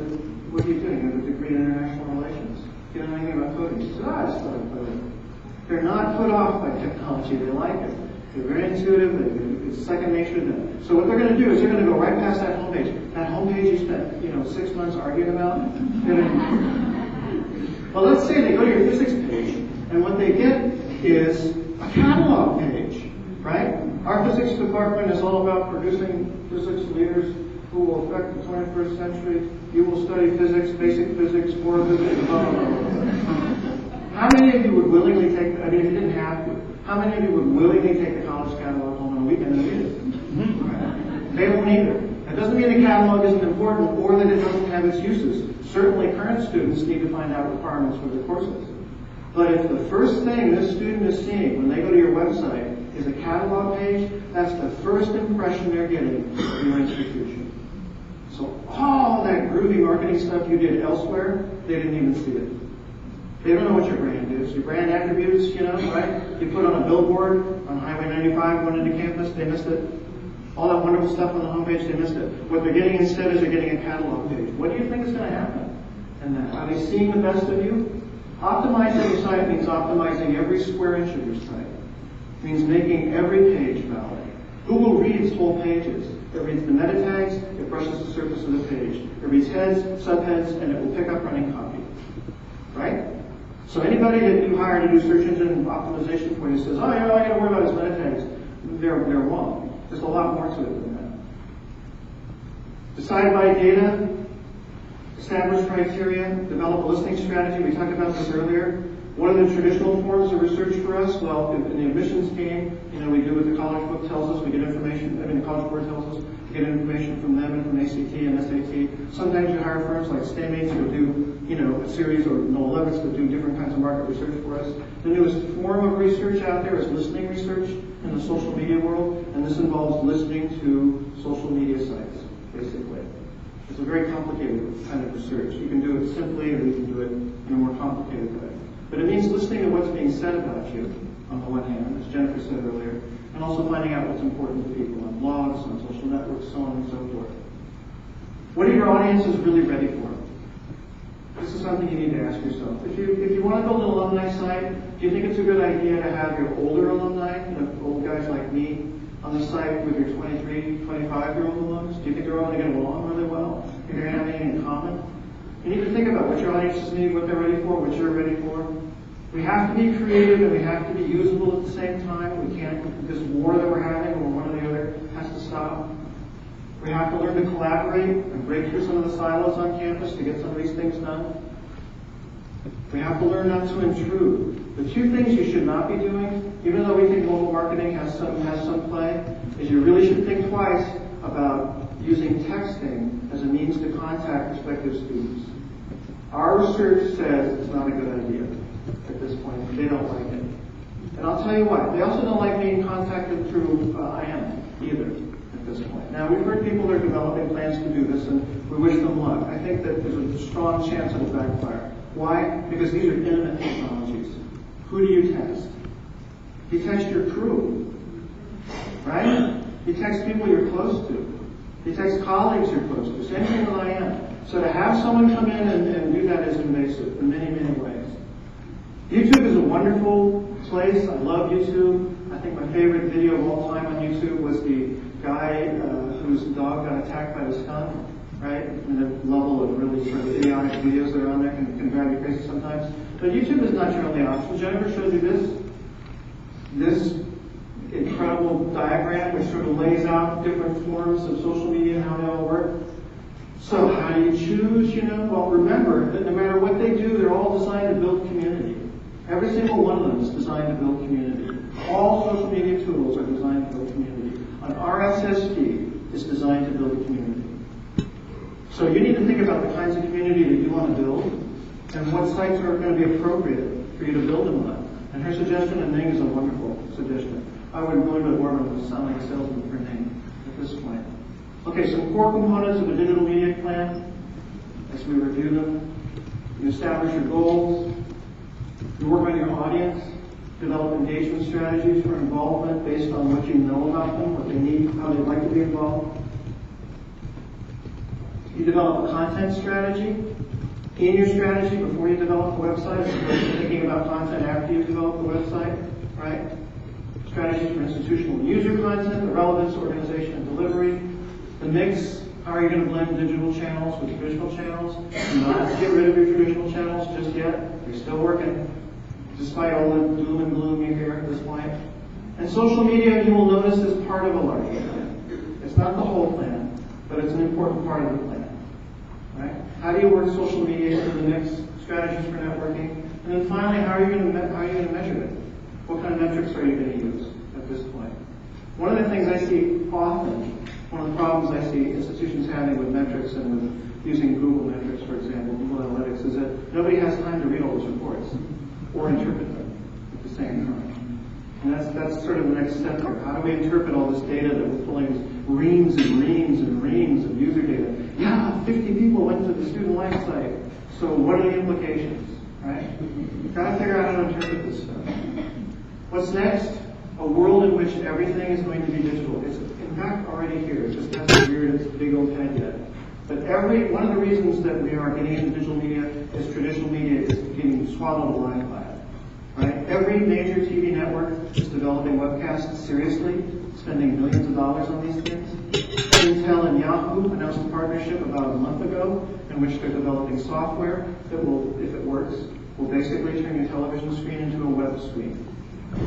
what are you doing? You have a degree in international relations. Do you know anything about coding? She said, I started coding. They're not put off by technology. They like it. They're very intuitive. It's second nature to them. So what they're going to do is they're going to go right past that homepage. That homepage you spent, 6 months arguing about. Well, let's say they go to your physics page, and what they get is a catalog page, right? Our physics department is all about producing physics leaders who will affect the 21st century. You will study physics, basic physics, core physics, blah, blah, blah. How many of you would willingly take, if you didn't have to, how many of you would willingly take the college catalog home on a weekend and read it? They won't either. That doesn't mean the catalog isn't important or that it doesn't have its uses. Certainly current students need to find out requirements for their courses. But if the first thing this student is seeing when they go to your website is a catalog page, that's the first impression they're getting of your institution. So all that groovy marketing stuff you did elsewhere, they didn't even see it. They don't know what your brand is. Your brand attributes, right? You put on a billboard on Highway 95 going into campus, they missed it. All that wonderful stuff on the homepage, they missed it. What they're getting instead is they're getting a catalog page. What do you think is going to happen? And then, are they seeing the best of you? Optimizing your site means optimizing every square inch of your site. It means making every page valid. Google reads whole pages. It reads the meta tags, it brushes the surface of the page. It reads heads, subheads, and it will pick up running copy. Right? So anybody that you hire to do search engine optimization for you says, oh, yeah, all I got to worry about is meta tags. They're wrong. There's a lot more to it than that. Decide by data, establish criteria, develop a listening strategy. We talked about this earlier. What are the traditional forms of research for us? Well, in the admissions game, we do what the College Book tells us. We get information, the College Board tells us. We get information from them and from ACT and SAT. Sometimes you hire firms like Staymates who do, a series, or No Limits that do different kinds of market research for us. The newest form of research out there is listening research in the social media world, and this involves listening to social media sites, basically. It's a very complicated kind of research. You can do it simply, or you can do it in a more complicated way. But it means listening to what's being said about you, on the one hand, as Jennifer said earlier, and also finding out what's important to people on blogs, on social networks, so on and so forth. What are your audiences really ready for? This is something you need to ask yourself. If you want to build an alumni site, do you think it's a good idea to have your older alumni, old guys like me, on the site with your 23, 25-year-old alums? Do you think they're all going to get along really well? Do you think they're going to have anything in common? You need to think about what your audiences need, what they're ready for, what you're ready for. We have to be creative and we have to be usable at the same time. We can't, this war that we're having where one or the other has to stop. We have to learn to collaborate and break through some of the silos on campus to get some of these things done. We have to learn not to intrude. The two things you should not be doing, even though we think mobile marketing has some play, is you really should think twice about using texting as a means to contact prospective students. Our research says it's not a good idea at this point. They don't like it. And I'll tell you why. They also don't like being contacted through IM either at this point. Now, we've heard people that are developing plans to do this, and we wish them luck. I think that there's a strong chance it'll backfire. Why? Because these are intimate technologies. Who do you text? You text your crew, right? You text people you're close to. You text colleagues you're close to. Same thing with IM. So to have someone come in and do that is invasive in many, many ways. YouTube is a wonderful place. I love YouTube. I think my favorite video of all time on YouTube was the guy whose dog got attacked by the skunk, right? And the level of really sort of idiotic videos that are on there can drive you crazy sometimes. But YouTube is not your only option. Jennifer showed you this incredible diagram which sort of lays out different forms of social media and how they all work. So how do you choose, Well, remember that no matter what they do, they're all designed to build community. Every single one of them is designed to build community. All social media tools are designed to build community. An RSS feed is designed to build So you need to think about the kinds of community that you want to build and what sites are going to be appropriate for you to build them on. And her suggestion on Ning is a wonderful suggestion. I would go into it more than sound like a salesman for Ning at this point. Okay, some core components of a digital media plan. As we review them, you establish your goals, you work on your audience, develop engagement strategies for involvement based on what you know about them, what they need, how they'd like to be involved. You develop a content strategy in your strategy before you develop the website, as opposed to thinking about content after you develop the website, right? Strategies for institutional and user content, the relevance, organization, and delivery, the mix. How are you going to blend digital channels with traditional channels? Do not get rid of your traditional channels just yet. You're still working, despite all the doom and gloom you hear at this point. And social media, you will notice, is part of a larger plan. It's not the whole plan, but it's an important part of the plan. Right? How do you work social media into the mix? Strategies for networking. And then finally, how are you going to measure it? What kind of metrics are you going to use at this point? One of the things I see often, one of the problems I see institutions having with metrics and with using Google metrics, for example, Google Analytics, is that nobody has time to read all those reports or interpret them at the same time. And that's sort of the next step here. How do we interpret all this data that we're pulling reams and reams and reams of user data? Yeah, 50 people went to the student life site. So what are the implications, right? You've got to figure out how to interpret this stuff. What's next? A world in which everything is going to be digital. It's in fact already here. It just hasn't reared its big old head yet. But one of the reasons that we are getting into digital media is traditional media is getting swallowed alive by it. Right? Every major TV network is developing webcasts seriously, spending millions of dollars on these things. Intel and Yahoo announced a partnership about a month ago in which they're developing software that will, if it works, will basically turn your television screen into a web screen.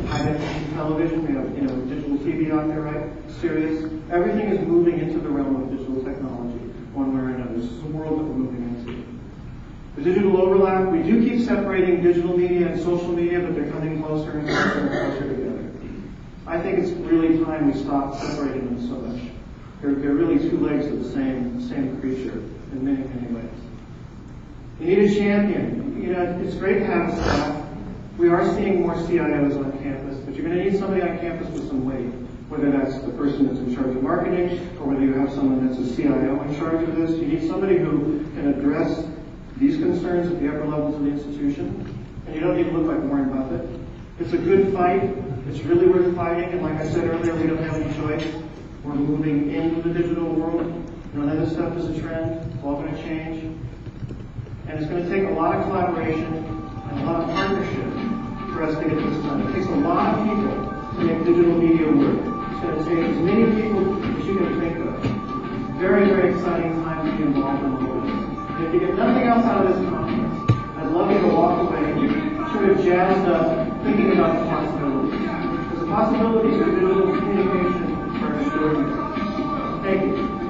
High-definition television, we have digital TV out there, right? Sirius. Everything is moving into the realm of digital technology, one way or another. This is the world that we're moving into. The digital overlap, we do keep separating digital media and social media, but they're coming closer and closer and closer together. I think it's really time we stop separating them so much. They're really two legs of the same creature in many, many ways. You need a champion. It's great to have a staff. We are seeing more CIOs on campus, but you're going to need somebody on campus with some weight, whether that's the person that's in charge of marketing, or whether you have someone that's a CIO in charge of this. You need somebody who can address these concerns at the upper levels of the institution, and you don't need to look like Warren Buffett. It's a good fight. It's really worth fighting, and like I said earlier, we don't have any choice. We're moving into the digital world. None of this stuff is a trend. It's all going to change. And it's going to take a lot of collaboration and a lot of partnership for us to get this done. It takes a lot of people to make digital media work. It's going to take as many people as you can think of. Very, very exciting time to be involved in all of this. And if you get nothing else out of this conference, I'd love you to walk away sort of jazzed up, thinking about the possibilities. Because the possibilities of digital communication are extraordinary. Thank you.